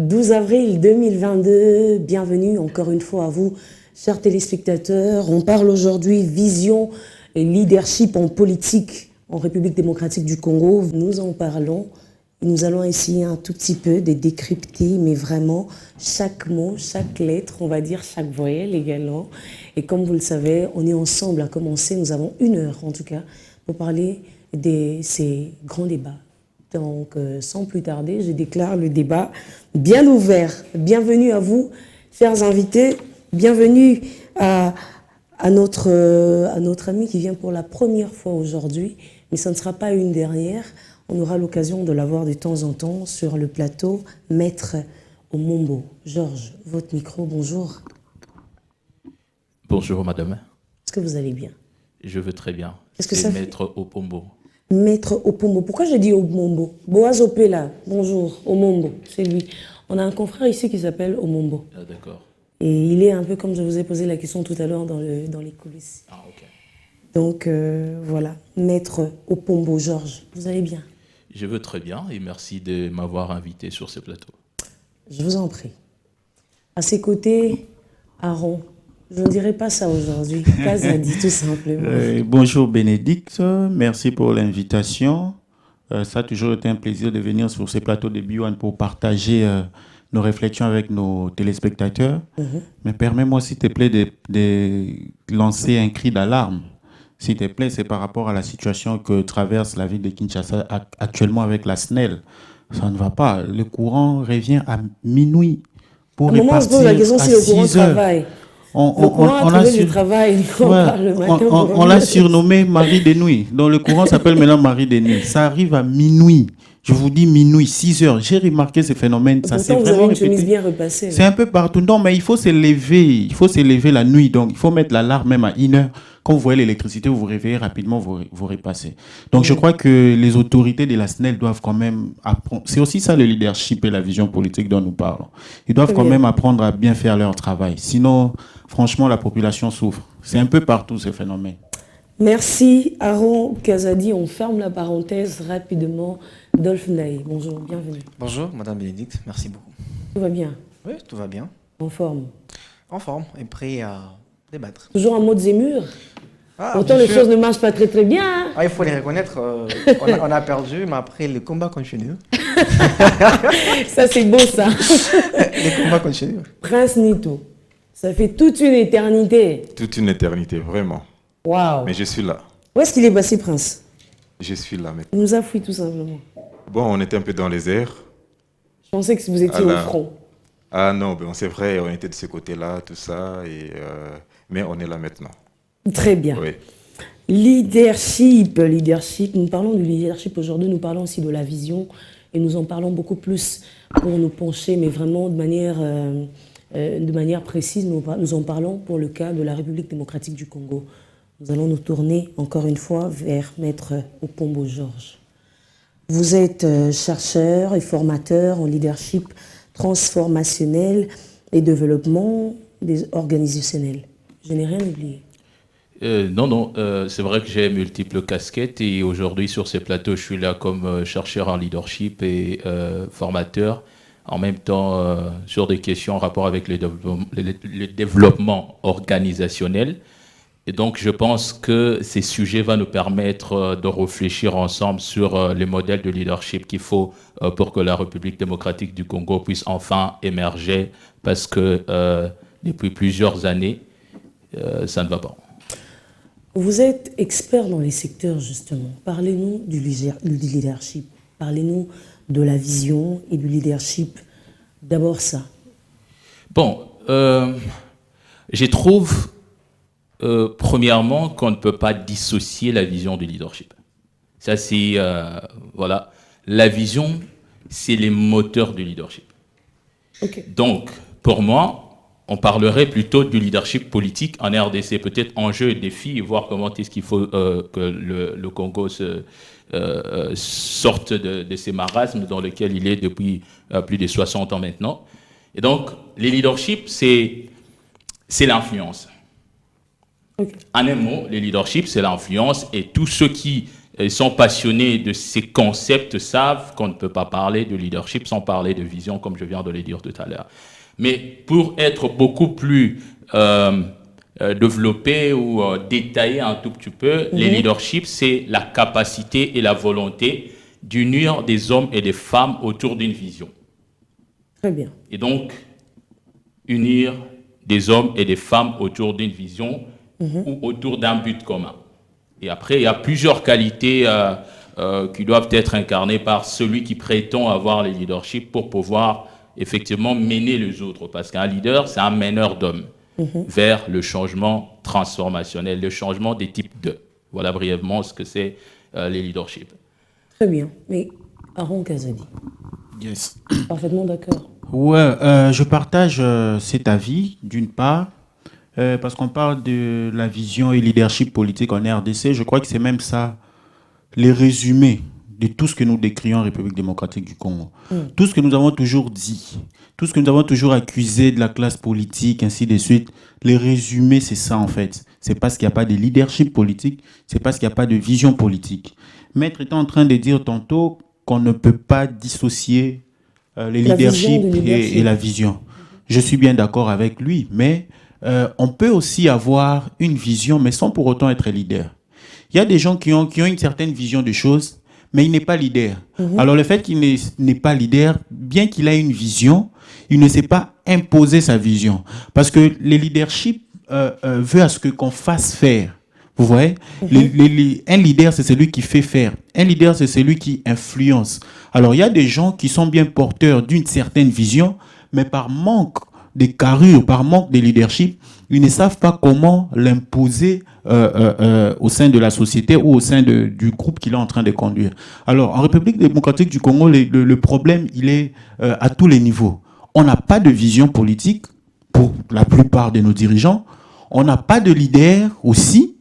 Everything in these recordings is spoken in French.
12 avril 2022, bienvenue encore une fois à vous, chers téléspectateurs. On parle aujourd'hui vision et leadership en politique en République démocratique du Congo. Nous en parlons. Nous allons essayer un tout petit peu de décrypter, mais vraiment chaque mot, chaque lettre, on va dire chaque voyelle également. Et comme vous le savez, on est ensemble à commencer. Nous avons 1 heure en tout cas pour parler de ces grands débats. Donc, sans plus tarder, je déclare le débat bien ouvert. Bienvenue à vous, chers invités. Bienvenue à notre ami qui vient pour la première fois aujourd'hui. Mais ce ne sera pas une dernière. On aura l'occasion de l'avoir de temps en temps sur le plateau. Maître Omombo. Georges, votre micro, bonjour. Bonjour, madame. Est-ce que vous allez bien? Je veux très bien. Est-ce que ça fait... Maître Opombo. Maître Opombo. Pourquoi je dis Omombo? Boaz Opela, bonjour, Omombo, c'est lui. On a un confrère ici qui s'appelle Omombo. Ah, d'accord. Et il est un peu comme je vous ai posé la question tout à l'heure dans les coulisses. Ah, ok. Donc voilà, Maître Opombo, Georges, vous allez bien? Je veux très bien et merci de m'avoir invité sur ce plateau. Je vous en prie. À ses côtés, Aaron. Je ne dirais pas ça aujourd'hui. Kazadi, tout simplement. Bonjour Bénédicte, merci pour l'invitation. Ça a toujours été un plaisir de venir sur ces plateaux de B1 pour partager nos réflexions avec nos téléspectateurs. Mais permets-moi, s'il te plaît, de lancer un cri d'alarme. S'il te plaît, c'est par rapport à la situation que traverse la ville de Kinshasa actuellement avec la SNEL. Ça ne va pas. Le courant revient à minuit pour à un moment, on se pose la question si le courant travaille. On l'a surnommé Marie de nuit. Donc le courant s'appelle maintenant Marie de nuit. Ça arrive à minuit. Je vous dis minuit, 6 heures. J'ai remarqué ce phénomène. Ça s'est vraiment répété. Bien repassée, c'est un peu partout. Non, mais il faut se lever. Il faut se lever la nuit. Donc il faut mettre l'alarme même à 1 heure. Quand vous voyez l'électricité, vous vous réveillez rapidement, vous repassez. Donc je crois que les autorités de la SNEL doivent quand même apprendre. C'est aussi ça le leadership et la vision politique dont nous parlons. Ils doivent quand même apprendre à bien faire leur travail. Sinon, franchement, la population souffre. C'est un peu partout ce phénomène. Merci Aaron Kazadi. On ferme la parenthèse rapidement. Dolph Naï, bonjour, bienvenue. Bonjour, Madame Bénédicte, merci beaucoup. Tout va bien? Oui, tout va bien. En forme? En forme et prêt à débattre. Toujours en mode Zemmour? Pourtant, les choses ne marchent pas très très bien. Hein? Il faut les reconnaître. On a perdu, mais après, le combat continue. Ça, c'est beau, ça. Le combat continue. Prince Nito, ça fait toute une éternité. Toute une éternité, vraiment. Waouh. Mais je suis là. Où est-ce qu'il est passé, Prince? Je suis là maintenant. Il nous a fui, tout simplement. Bon, on était un peu dans les airs. Je pensais que vous étiez au front. Ah non, ben c'est vrai, on était de ce côté-là, tout ça, mais on est là maintenant. Très bien. Oui. Leadership, nous parlons du leadership aujourd'hui, nous parlons aussi de la vision et nous en parlons beaucoup plus pour nous pencher, mais vraiment de manière précise, nous en parlons pour le cas de la République démocratique du Congo. Nous allons nous tourner encore une fois vers Maître Opombo Georges. Vous êtes chercheur et formateur en leadership transformationnel et développement organisationnel. Je n'ai rien oublié. Non, c'est vrai que j'ai multiples casquettes et aujourd'hui sur ces plateaux, je suis là comme chercheur en leadership et formateur, en même temps sur des questions en rapport avec le développement organisationnel. Et donc, je pense que ces sujets vont nous permettre de réfléchir ensemble sur les modèles de leadership qu'il faut pour que la République démocratique du Congo puisse enfin émerger, parce que depuis plusieurs années, ça ne va pas. Vous êtes expert dans les secteurs, justement. Parlez-nous du leadership. Parlez-nous de la vision et du leadership. D'abord ça. Bon, je trouve... premièrement, qu'on ne peut pas dissocier la vision du leadership. Ça, c'est... voilà. La vision, c'est les moteurs du leadership. Okay. Donc, pour moi, on parlerait plutôt du leadership politique en RDC. Peut-être enjeux et défis, et voir comment est-ce qu'il faut que le Congo sorte de ces marasmes dans lesquels il est depuis plus de 60 ans maintenant. Et donc, les leaderships, c'est l'influence. Okay. En un mot, le leadership, c'est l'influence et tous ceux qui sont passionnés de ces concepts savent qu'on ne peut pas parler de leadership sans parler de vision, comme je viens de le dire tout à l'heure. Mais pour être beaucoup plus développé ou détaillé un tout petit peu, les leaderships, c'est la capacité et la volonté d'unir des hommes et des femmes autour d'une vision. Très bien. Et donc, unir des hommes et des femmes autour d'une vision ou autour d'un but commun. Et après, il y a plusieurs qualités qui doivent être incarnées par celui qui prétend avoir le leadership pour pouvoir effectivement mener les autres. Parce qu'un leader, c'est un meneur d'hommes vers le changement transformationnel, le changement des types de. Voilà brièvement ce que c'est les leaderships. Très bien. Mais Aaron Kazadi. Yes. Parfaitement d'accord. Ouais, je partage cet avis, d'une part, parce qu'on parle de la vision et leadership politique en RDC. Je crois que c'est même ça, les résumés de tout ce que nous décrions en République démocratique du Congo. Tout ce que nous avons toujours dit, tout ce que nous avons toujours accusé de la classe politique, ainsi de suite, les résumés, c'est ça en fait. C'est parce qu'il n'y a pas de leadership politique, c'est parce qu'il n'y a pas de vision politique. Maître était en train de dire tantôt qu'on ne peut pas dissocier les leadership et la vision. Je suis bien d'accord avec lui, mais on peut aussi avoir une vision, mais sans pour autant être leader. Il y a des gens qui ont une certaine vision des choses, mais il n'est pas leader. Alors le fait qu'il n'est pas leader, bien qu'il ait une vision, il ne sait pas imposer sa vision. Parce que le leadership veut à ce qu'on fasse faire. Vous voyez, un leader, c'est celui qui fait faire. Un leader, c'est celui qui influence. Alors, il y a des gens qui sont bien porteurs d'une certaine vision, mais par manque de carrure, par manque de leadership, ils ne savent pas comment l'imposer au sein de la société ou au sein du groupe qu'il est en train de conduire. Alors, en République démocratique du Congo, le problème, il est à tous les niveaux. On n'a pas de vision politique pour la plupart de nos dirigeants. On n'a pas de leader aussi.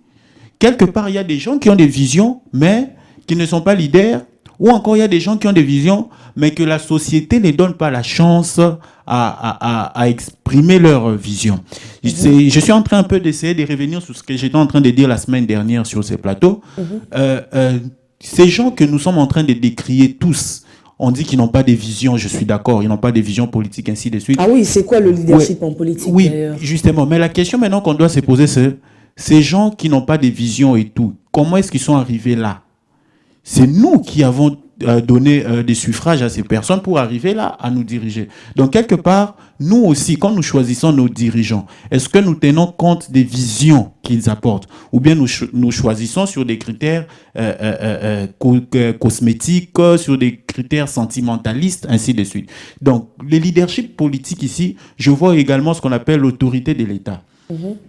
Quelque part, il y a des gens qui ont des visions, mais qui ne sont pas leaders. Ou encore, il y a des gens qui ont des visions, mais que la société ne donne pas la chance à exprimer leur vision. Je suis en train un peu d'essayer de revenir sur ce que j'étais en train de dire la semaine dernière sur ces plateaux. Ces gens que nous sommes en train de décrier tous, on dit qu'ils n'ont pas de vision, je suis d'accord, ils n'ont pas de vision politique, ainsi de suite. Ah oui, c'est quoi le leadership en politique d'ailleurs? Oui, justement. Mais la question maintenant qu'on doit se poser, c'est ces gens qui n'ont pas de vision et tout, comment est-ce qu'ils sont arrivés là? C'est nous qui avons donné des suffrages à ces personnes pour arriver là à nous diriger. Donc, quelque part, nous aussi, quand nous choisissons nos dirigeants, est-ce que nous tenons compte des visions qu'ils apportent? Ou bien nous choisissons sur des critères cosmétiques, sur des critères sentimentalistes, ainsi de suite. Donc, le leadership politique ici, je vois également ce qu'on appelle l'autorité de l'État.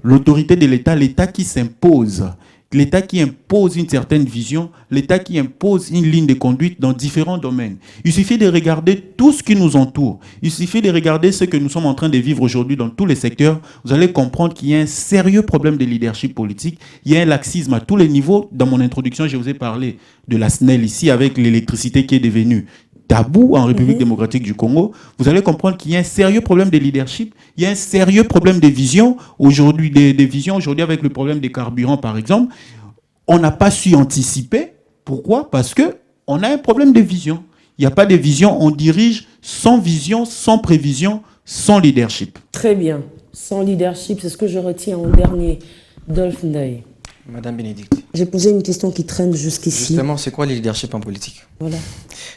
L'autorité de l'État, l'État qui s'impose, l'État qui impose une certaine vision, l'État qui impose une ligne de conduite dans différents domaines. Il suffit de regarder tout ce qui nous entoure. Il suffit de regarder ce que nous sommes en train de vivre aujourd'hui dans tous les secteurs. Vous allez comprendre qu'il y a un sérieux problème de leadership politique. Il y a un laxisme à tous les niveaux. Dans mon introduction, je vous ai parlé de la SNEL ici avec l'électricité qui est devenue tabou en République démocratique du Congo. Vous allez comprendre qu'il y a un sérieux problème de leadership, il y a un sérieux problème de vision aujourd'hui, des visions aujourd'hui avec le problème des carburants par exemple. On n'a pas su anticiper. Pourquoi? Parce que on a un problème de vision. Il n'y a pas de vision, on dirige sans vision, sans prévision, sans leadership. Très bien. Sans leadership, c'est ce que je retiens en dernier. Dolph Ndaye. Madame Bénédicte. J'ai posé une question qui traîne jusqu'ici. Justement, c'est quoi le leadership en politique? Voilà.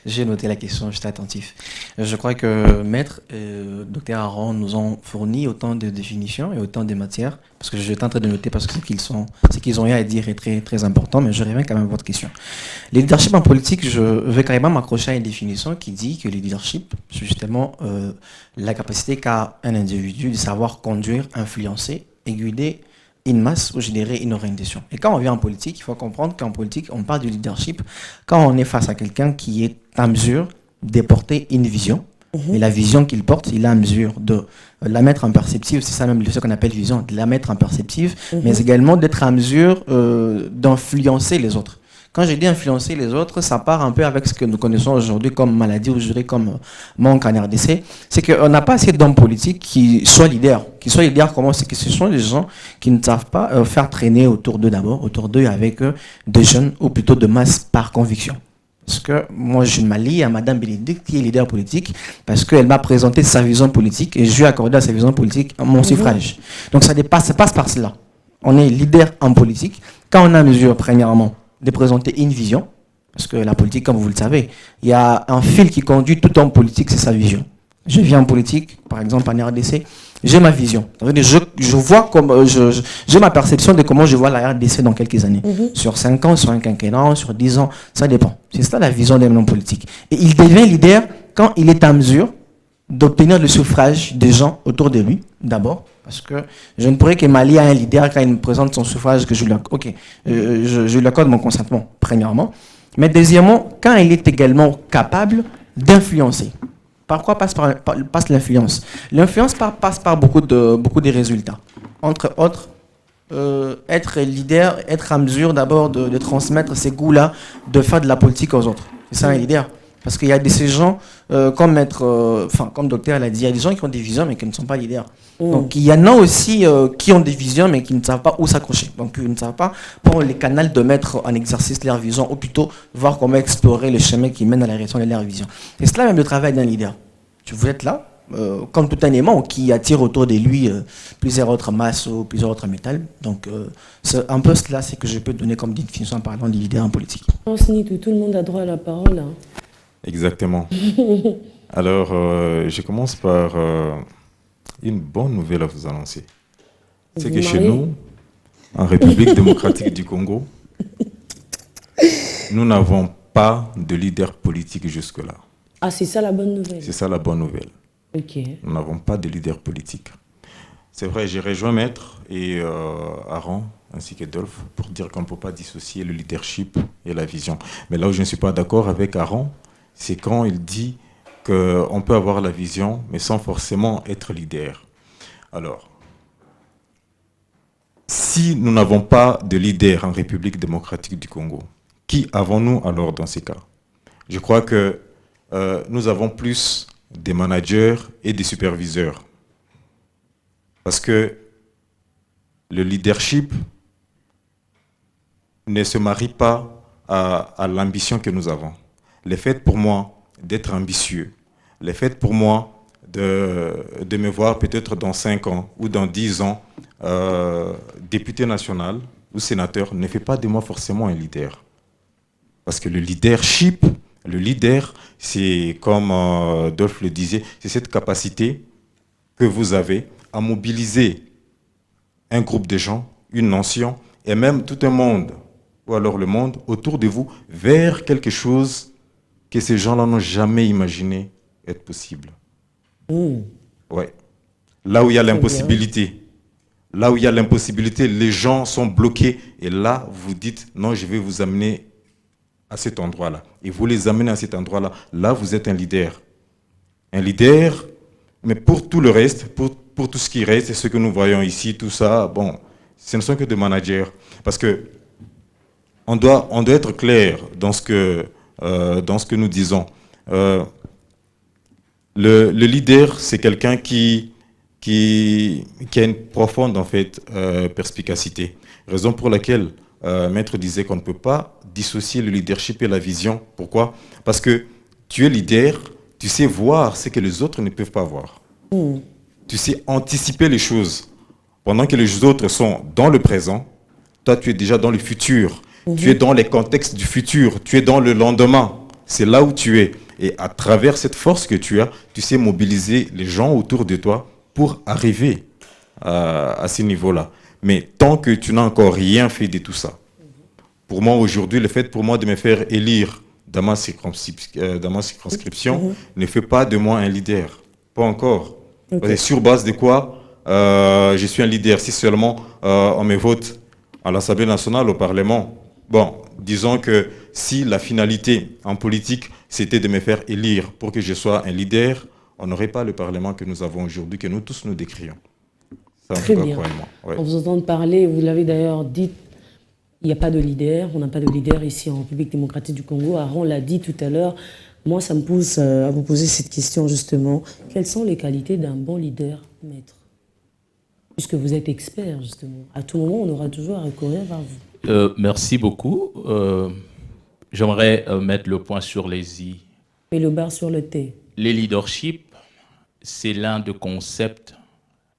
J'ai noté la question, j'étais attentif. Je crois que Maître et Dr Aaron nous ont fourni autant de définitions et autant de matières, parce que j'étais en train de noter parce que ce qu'ils ont eu à dire est très, très important, mais je reviens quand même à votre question. Le leadership en politique, je vais carrément m'accrocher à une définition qui dit que le leadership, c'est justement la capacité qu'a un individu de savoir conduire, influencer et guider une masse ou générer une orientation. Et quand on vient en politique, il faut comprendre qu'en politique, on parle du leadership quand on est face à quelqu'un qui est en mesure de porter une vision. Et la vision qu'il porte, il est en mesure de la mettre en perspective, c'est ça même ce qu'on appelle vision, de la mettre en perspective, mais également d'être en mesure d'influencer les autres. Quand je dis influencer les autres, ça part un peu avec ce que nous connaissons aujourd'hui comme maladie ou je dirais comme manque en RDC. C'est qu'on n'a pas assez d'hommes politiques qui soient leaders. Comment c'est que ce sont des gens qui ne savent pas faire traîner autour d'eux d'abord, autour d'eux avec des jeunes ou plutôt de masse par conviction. Parce que moi, je m'allie à Madame Bénédicte, qui est leader politique, parce qu'elle m'a présenté sa vision politique et je lui ai accordé à sa vision politique mon suffrage. Donc ça passe par cela. On est leader en politique. Quand on a mesure, premièrement, de présenter une vision, parce que la politique, comme vous le savez, il y a un fil qui conduit tout homme politique, c'est sa vision. Je viens en politique, par exemple en RDC, j'ai ma vision. Je vois comme j'ai ma perception de comment je vois la RDC dans quelques années. Sur 5 ans, sur un quinquennat, sur 10 ans, ça dépend. C'est ça la vision d'un homme politique. Et il devient leader quand il est en mesure d'obtenir le suffrage des gens autour de lui, d'abord. Parce que je ne pourrais que m'allier à un leader quand il me présente son suffrage, que je lui accorde mon consentement, premièrement. Mais deuxièmement, quand il est également capable d'influencer. Par quoi passe l'influence? L'influence passe par beaucoup de résultats. Entre autres, être leader, être en mesure d'abord de transmettre ces goûts-là, de faire de la politique aux autres. C'est ça un leader. Parce qu'il y a ces gens, comme docteur l'a dit, il y a des gens qui ont des visions mais qui ne sont pas leaders. Donc il y en a aussi qui ont des visions mais qui ne savent pas où s'accrocher. Donc ils ne savent pas pour les canaux de mettre en exercice leur vision ou plutôt voir comment explorer le chemin qui mène à la réalisation de leur vision. C'est cela même le travail d'un leader. Vous êtes là, comme tout un aimant qui attire autour de lui plusieurs autres masses ou plusieurs autres métals. Donc c'est un peu cela c'est que je peux donner comme définition en parlant de leader en politique. Tout le monde a droit à la parole. Hein. Exactement. Alors, je commence par une bonne nouvelle à vous annoncer. C'est que chez nous, en République démocratique du Congo, nous n'avons pas de leader politique jusque-là. Ah, c'est ça la bonne nouvelle. C'est ça la bonne nouvelle. Ok. Nous n'avons pas de leader politique. C'est vrai, j'ai rejoint Maître et Aaron ainsi que Dolph pour dire qu'on ne peut pas dissocier le leadership et la vision. Mais là où je ne suis pas d'accord avec Aaron, c'est quand il dit qu'on peut avoir la vision, mais sans forcément être leader. Alors, si nous n'avons pas de leader en République démocratique du Congo, qui avons-nous alors dans ces cas? Je crois que nous avons plus des managers et des superviseurs. Parce que le leadership ne se marie pas à l'ambition que nous avons. Le fait pour moi d'être ambitieux, le fait pour moi de me voir peut-être dans 5 ans ou dans 10 ans député national ou sénateur ne fait pas de moi forcément un leader. Parce que le leadership, le leader, c'est comme Dolph le disait, c'est cette capacité que vous avez à mobiliser un groupe de gens, une nation et même tout un monde, ou alors le monde autour de vous, vers quelque chose que ces gens-là n'ont jamais imaginé être possible. Ouais. Là où il y a l'impossibilité, les gens sont bloqués. Et là, vous dites, non, je vais vous amener à cet endroit-là. Et vous les amenez à cet endroit-là. Là, vous êtes un leader. Un leader, mais pour tout le reste, pour tout ce qui reste, ce que nous voyons ici, tout ça, bon, ce ne sont que des managers. Parce que on doit être clair dans ce que nous disons. Le leader, c'est quelqu'un qui a une profonde en fait, perspicacité. Raison pour laquelle Maître disait qu'on ne peut pas dissocier le leadership et la vision. Pourquoi? Parce que tu es leader, tu sais voir ce que les autres ne peuvent pas voir. Tu sais anticiper les choses. Pendant que les autres sont dans le présent, toi tu es déjà dans le futur. Tu es dans les contextes du futur, tu es dans le lendemain. C'est là où tu es. Et à travers cette force que tu as, tu sais mobiliser les gens autour de toi pour arriver à ce niveau-là. Mais tant que tu n'as encore rien fait de tout ça, pour moi aujourd'hui, le fait pour moi de me faire élire dans ma circonscription ne fait pas de moi un leader. Pas encore. Okay. Sur base de quoi je suis un leader? Si seulement on me vote à l'Assemblée nationale, au Parlement. Bon, disons que si la finalité en politique, c'était de me faire élire pour que je sois un leader, on n'aurait pas le Parlement que nous avons aujourd'hui, que nous tous nous décrions. Ça, très bien. Ouais. On vous entend parler, vous l'avez d'ailleurs dit il n'y a pas de leader, on n'a pas de leader ici en République démocratique du Congo. Aaron l'a dit tout à l'heure, moi ça me pousse à vous poser cette question justement. Quelles sont les qualités d'un bon leader, maître? Puisque vous êtes expert justement. À tout moment, on aura toujours à recourir vers vous. Merci beaucoup. J'aimerais mettre le point sur les i. Et le bar sur le T. Les leaderships, c'est l'un des concepts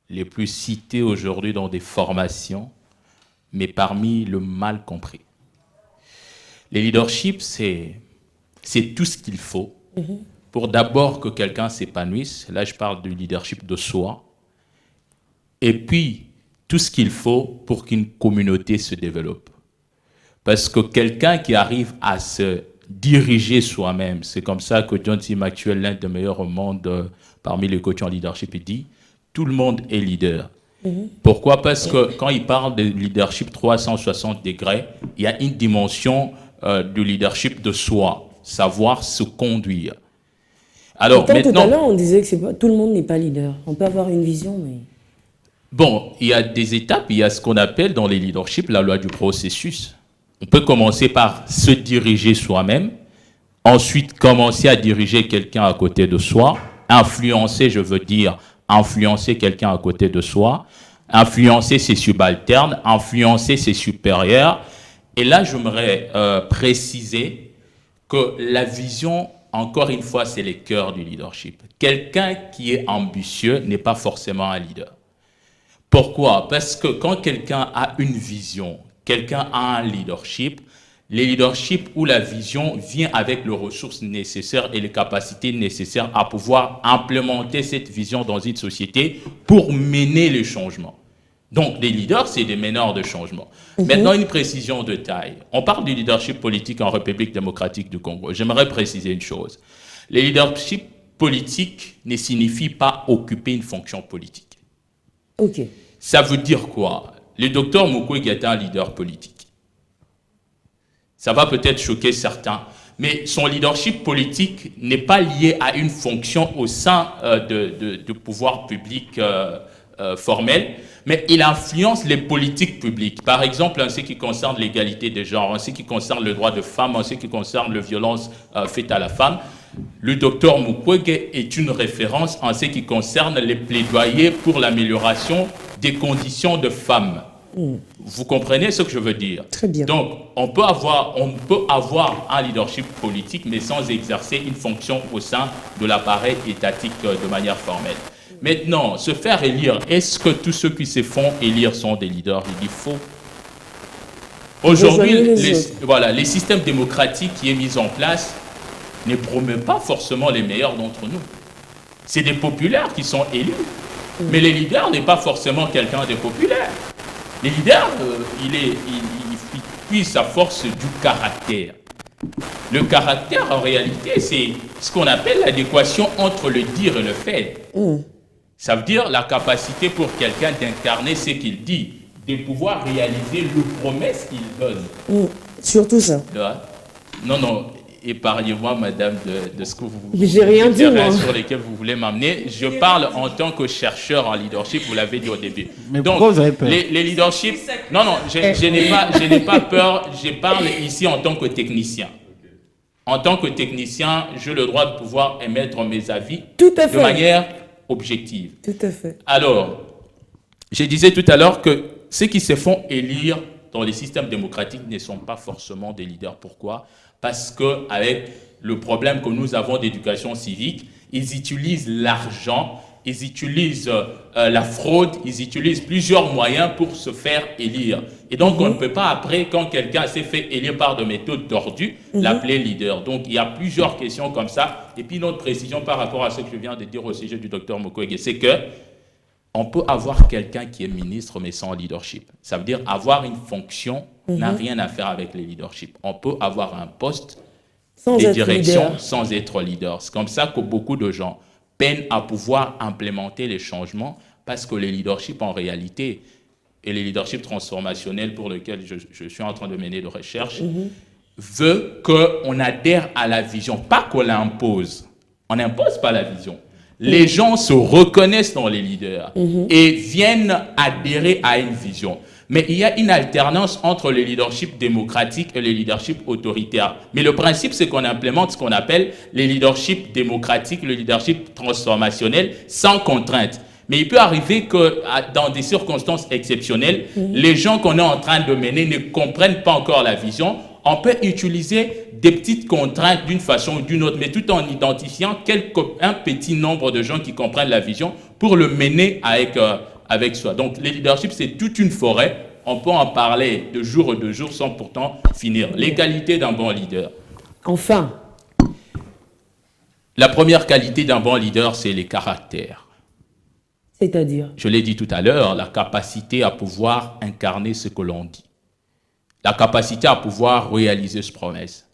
les plus cités aujourd'hui dans des formations, mais parmi le mal compris. Les leaderships, c'est tout ce qu'il faut pour d'abord que quelqu'un s'épanouisse. Là, je parle du leadership de soi. Et puis, tout ce qu'il faut pour qu'une communauté se développe. Parce que quelqu'un qui arrive à se diriger soi-même, c'est comme ça que John C. Maxwell, l'un des meilleurs au monde parmi les coachs en leadership, il dit « Tout le monde est leader ». Pourquoi? Parce que quand il parle de leadership 360 degrés, il y a une dimension du leadership de soi, savoir se conduire. Alors, maintenant, tout à l'heure, on disait que tout le monde n'est pas leader. On peut avoir une vision, mais... Bon, il y a des étapes, il y a ce qu'on appelle dans les leaderships la loi du processus. On peut commencer par se diriger soi-même, ensuite commencer à diriger quelqu'un à côté de soi, influencer, je veux dire, influencer quelqu'un à côté de soi, influencer ses subalternes, influencer ses supérieurs. Et là, j'aimerais préciser que la vision, encore une fois, c'est les cœurs du leadership. Quelqu'un qui est ambitieux n'est pas forcément un leader. Pourquoi? Parce que quand quelqu'un a une vision, quelqu'un a un leadership, le leadership ou la vision vient avec les ressources nécessaires et les capacités nécessaires à pouvoir implémenter cette vision dans une société pour mener les changements. Donc, les leaders, c'est des meneurs de changement. Maintenant, une précision de taille. On parle du leadership politique en République démocratique du Congo. J'aimerais préciser une chose. Le leadership politique ne signifie pas occuper une fonction politique. Ok. Ça veut dire quoi? Le docteur Mukwege est un leader politique. Ça va peut-être choquer certains, mais son leadership politique n'est pas lié à une fonction au sein du pouvoir public formel, mais il influence les politiques publiques. Par exemple, en ce qui concerne l'égalité des genres, en ce qui concerne le droit de femmes, en ce qui concerne les violences faites à la femme, le docteur Mukwege est une référence en ce qui concerne les plaidoyers pour l'amélioration des conditions de femmes. Vous comprenez ce que je veux dire? Très bien. Donc, on peut avoir un leadership politique, mais sans exercer une fonction au sein de l'appareil étatique de manière formelle. Maintenant, se faire élire, est-ce que tous ceux qui se font élire sont des leaders? Il dit faux. Aujourd'hui, les systèmes démocratiques qui est mis en place ne promet pas forcément les meilleurs d'entre nous. C'est des populaires qui sont élus. Mais les leaders n'est pas forcément quelqu'un de populaire. Les leaders, il puise sa force du caractère. Le caractère, en réalité, c'est ce qu'on appelle l'adéquation entre le dire et le faire. Ça veut dire la capacité pour quelqu'un d'incarner ce qu'il dit, de pouvoir réaliser les promesses qu'il donne. Surtout ça. Non, épargnez-moi, madame, de ce que vous j'ai rien dit, moi. Sur lesquels vous voulez m'amener. Je parle en tant que chercheur en leadership, vous l'avez dit au début. Mais donc, pourquoi vous avez peur? Les leaderships... Non, je n'ai pas peur. Je parle ici en tant que technicien. En tant que technicien, j'ai le droit de pouvoir émettre mes avis de manière objective. Tout à fait. Alors, je disais tout à l'heure que ceux qui se font élire dans les systèmes démocratiques ne sont pas forcément des leaders. Pourquoi? Parce qu'avec le problème que nous avons d'éducation civique, ils utilisent l'argent, ils utilisent la fraude, ils utilisent plusieurs moyens pour se faire élire. Et donc, on ne peut pas après, quand quelqu'un s'est fait élire par des méthodes tordues, l'appeler leader. Donc, il y a plusieurs questions comme ça. Et puis, une autre précision par rapport à ce que je viens de dire au sujet du docteur Mukwege, c'est que on peut avoir quelqu'un qui est ministre, mais sans leadership. Ça veut dire avoir une fonction n'a rien à faire avec le leadership. On peut avoir un poste de direction sans être leader. C'est comme ça que beaucoup de gens peinent à pouvoir implémenter les changements parce que le leadership, en réalité, et le leadership transformationnel pour lequel je suis en train de mener de recherche, veut qu'on adhère à la vision, pas qu'on l'impose. On n'impose pas la vision. Les gens se reconnaissent dans les leaders et viennent adhérer à une vision. Mais il y a une alternance entre le leadership démocratique et le leadership autoritaire. Mais le principe, c'est qu'on implémente ce qu'on appelle le leadership démocratique, le leadership transformationnel, sans contrainte. Mais il peut arriver que dans des circonstances exceptionnelles, les gens qu'on est en train de mener ne comprennent pas encore la vision. On peut utiliser des petites contraintes d'une façon ou d'une autre, mais tout en identifiant un petit nombre de gens qui comprennent la vision pour le mener avec soi. Donc, le leadership, c'est toute une forêt. On peut en parler de jour sans pourtant finir. Les qualités d'un bon leader. Enfin. La première qualité d'un bon leader, c'est les caractères. C'est-à-dire? Je l'ai dit tout à l'heure, la capacité à pouvoir incarner ce que l'on dit. La capacité à pouvoir réaliser cette promesse.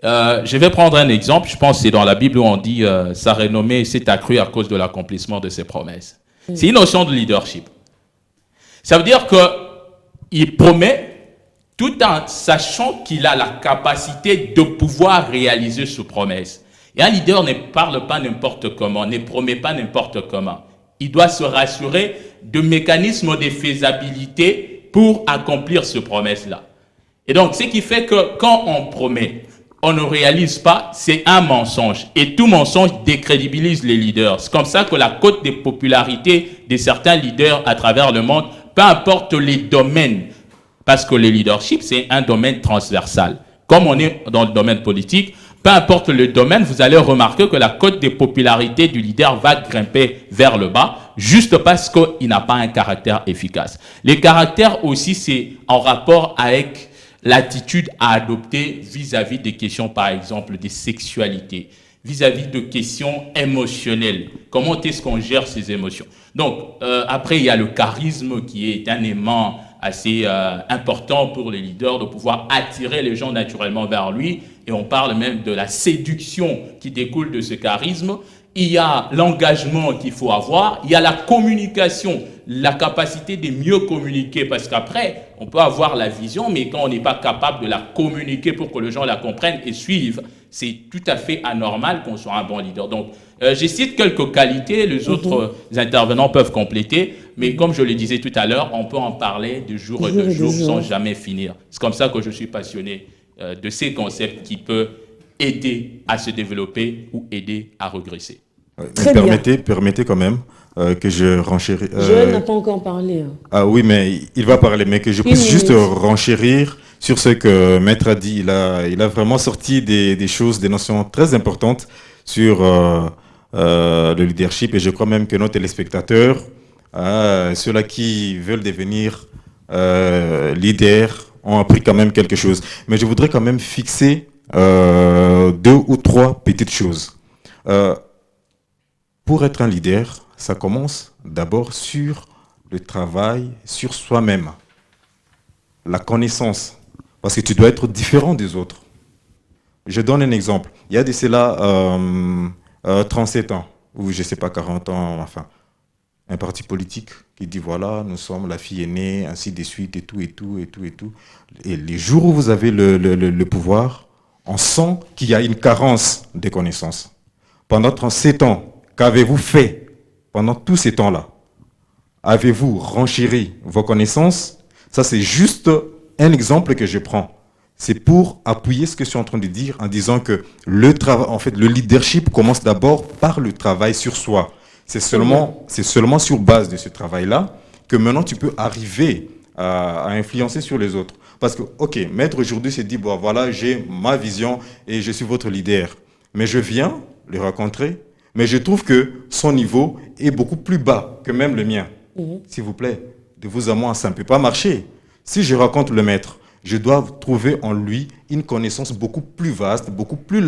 Je vais prendre un exemple. Je pense que c'est dans la Bible où on dit sa renommée s'est accrue à cause de l'accomplissement de ses promesses. C'est une notion de leadership. Ça veut dire qu'il promet tout en sachant qu'il a la capacité de pouvoir réaliser ses promesses. Et un leader ne parle pas n'importe comment, ne promet pas n'importe comment. Il doit se rassurer de mécanismes de faisabilité pour accomplir ces promesses-là. Et donc, ce qui fait que quand on promet, on ne réalise pas, c'est un mensonge. Et tout mensonge décrédibilise les leaders. C'est comme ça que la cote de popularité de certains leaders à travers le monde, peu importe les domaines, parce que le leadership, c'est un domaine transversal. Comme on est dans le domaine politique, peu importe le domaine, vous allez remarquer que la cote de popularité du leader va grimper vers le bas, juste parce qu'il n'a pas un caractère efficace. Les caractères aussi, c'est en rapport avec l'attitude à adopter vis-à-vis des questions, par exemple, de sexualité, vis-à-vis de questions émotionnelles. Comment est-ce qu'on gère ces émotions? Donc, après, il y a le charisme qui est un aimant assez important pour les leaders, de pouvoir attirer les gens naturellement vers lui. Et on parle même de la séduction qui découle de ce charisme. Il y a l'engagement qu'il faut avoir. Il y a la communication, la capacité de mieux communiquer. Parce qu'après, on peut avoir la vision, mais quand on n'est pas capable de la communiquer pour que les gens la comprennent et suivent, c'est tout à fait anormal qu'on soit un bon leader. Donc, je cite quelques qualités. Les autres intervenants peuvent compléter. Mais comme je le disais tout à l'heure, on peut en parler de jour sans jamais finir. C'est comme ça que je suis passionné de ces concepts qui peuvent aider à se développer ou aider à regresser. Permettez quand même que je renchéris. Joël n'a pas encore parlé. Ah oui, mais il va parler, mais que je puisse juste renchérir sur ce que Maître a dit. Il a vraiment sorti des choses, des notions très importantes sur le leadership, et je crois même que nos téléspectateurs, ceux-là qui veulent devenir leaders, ont appris quand même quelque chose. Mais je voudrais quand même fixer 2 ou 3 petites choses. Pour être un leader, ça commence d'abord sur le travail, sur soi-même. La connaissance. Parce que tu dois être différent des autres. Je donne un exemple. Il y a de cela 37 ans, ou je ne sais pas, 40 ans, enfin, un parti politique qui dit voilà, nous sommes la fille aînée, ainsi de suite, et tout. Et les jours où vous avez le pouvoir, on sent qu'il y a une carence de connaissances. Pendant 37 ans, qu'avez-vous fait pendant tous ces temps-là? Avez-vous renchéri vos connaissances? Ça, c'est juste un exemple que je prends. C'est pour appuyer ce que je suis en train de dire en disant que le travail, en fait, le leadership commence d'abord par le travail sur soi. C'est seulement sur base de ce travail-là que maintenant tu peux arriver à influencer sur les autres. Parce que, ok, Maître aujourd'hui s'est dit, bon voilà, j'ai ma vision et je suis votre leader. Mais je viens le rencontrer, mais je trouve que son niveau est beaucoup plus bas que même le mien. S'il vous plaît, de vous à moi, ça ne peut pas marcher. Si je rencontre le Maître, je dois trouver en lui une connaissance beaucoup plus vaste, beaucoup plus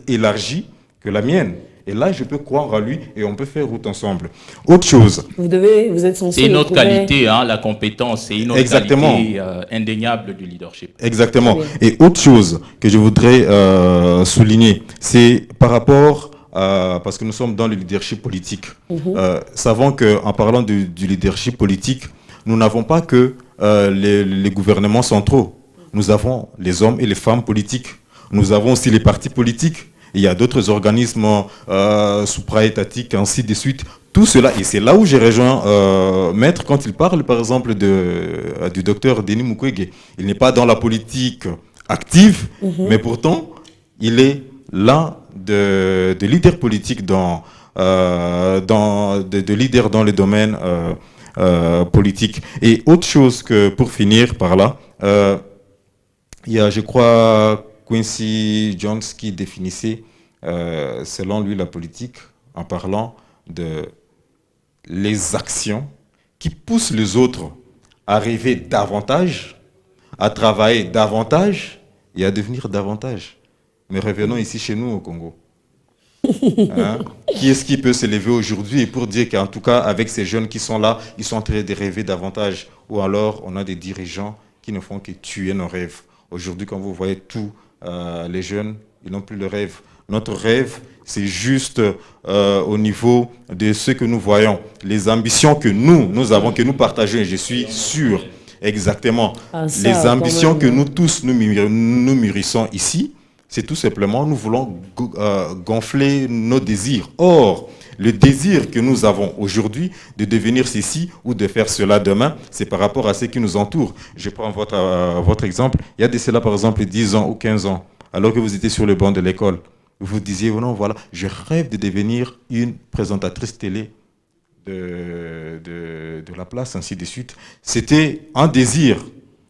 élargie que la mienne. Et là, je peux croire à lui et on peut faire route ensemble. Autre chose. Vous êtes censé. C'est une autre qualité, hein, la compétence, c'est une autre qualité indéniable du leadership. Exactement. Et autre chose que je voudrais souligner, c'est par rapport parce que nous sommes dans le leadership politique. Savons qu'en parlant du leadership politique, nous n'avons pas que les gouvernements centraux. Nous avons les hommes et les femmes politiques. Nous avons aussi les partis politiques. Il y a d'autres organismes supra-étatiques, ainsi de suite. tout cela, et c'est là où j'ai rejoint Maître quand il parle, par exemple, du docteur Denis Mukwege. Il n'est pas dans la politique active, mais pourtant, il est l'un de leaders politiques de leaders dans le domaine politique. Et autre chose que, pour finir par là, il y a, je crois, Quincy Jones qui définissait, selon lui, la politique en parlant de les actions qui poussent les autres à rêver davantage, à travailler davantage et à devenir davantage. Mais revenons ici chez nous au Congo. Hein? Qui est-ce qui peut se lever aujourd'hui pour dire qu'en tout cas, avec ces jeunes qui sont là, ils sont en train de rêver davantage? Ou alors, on a des dirigeants qui ne font que tuer nos rêves. Aujourd'hui, quand vous voyez tous les jeunes, ils n'ont plus de rêve. Notre rêve, c'est juste au niveau de ce que nous voyons, les ambitions que nous avons, que nous partageons, et je suis sûr, exactement, les ambitions que nous tous, nous mûrissons ici, c'est tout simplement, nous voulons gonfler nos désirs. Or, le désir que nous avons aujourd'hui de devenir ceci ou de faire cela demain, c'est par rapport à ce qui nous entoure. Je prends votre exemple. Il y a de cela, par exemple, 10 ans ou 15 ans, alors que vous étiez sur le banc de l'école. Vous disiez, oh non, voilà, je rêve de devenir une présentatrice télé de la place, ainsi de suite. C'était un désir,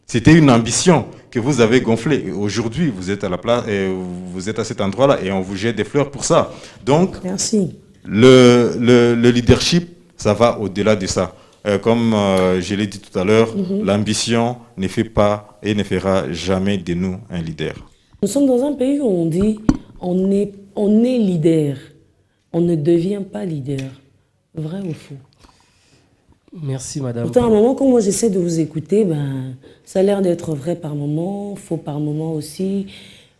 c'était une ambition que vous avez gonflée. Aujourd'hui, vous êtes à la place, et vous êtes à cet endroit-là et on vous jette des fleurs pour ça. Donc, merci. Le leadership, ça va au-delà de ça. Comme je l'ai dit tout à l'heure, l'ambition ne fait pas et ne fera jamais de nous un leader. Nous sommes dans un pays où on dit on est leader, on ne devient pas leader. Vrai ou faux? Merci, madame. Pourtant, à un moment, quand moi j'essaie de vous écouter, ça a l'air d'être vrai par moment, faux par moment aussi.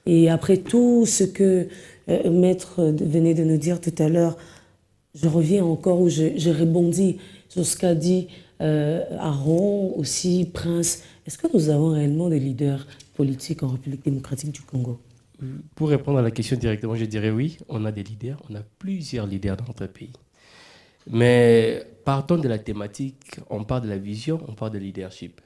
Et après tout ce que Maître venait de nous dire tout à l'heure, je reviens encore où je rebondis sur ce qu'a dit Aaron, aussi Prince. Est-ce que nous avons réellement des leaders politiques en République démocratique du Congo? Pour répondre à la question directement, je dirais oui, on a des leaders, on a plusieurs leaders dans notre pays. Mais partons de la thématique, on parle de la vision, on parle de leadership.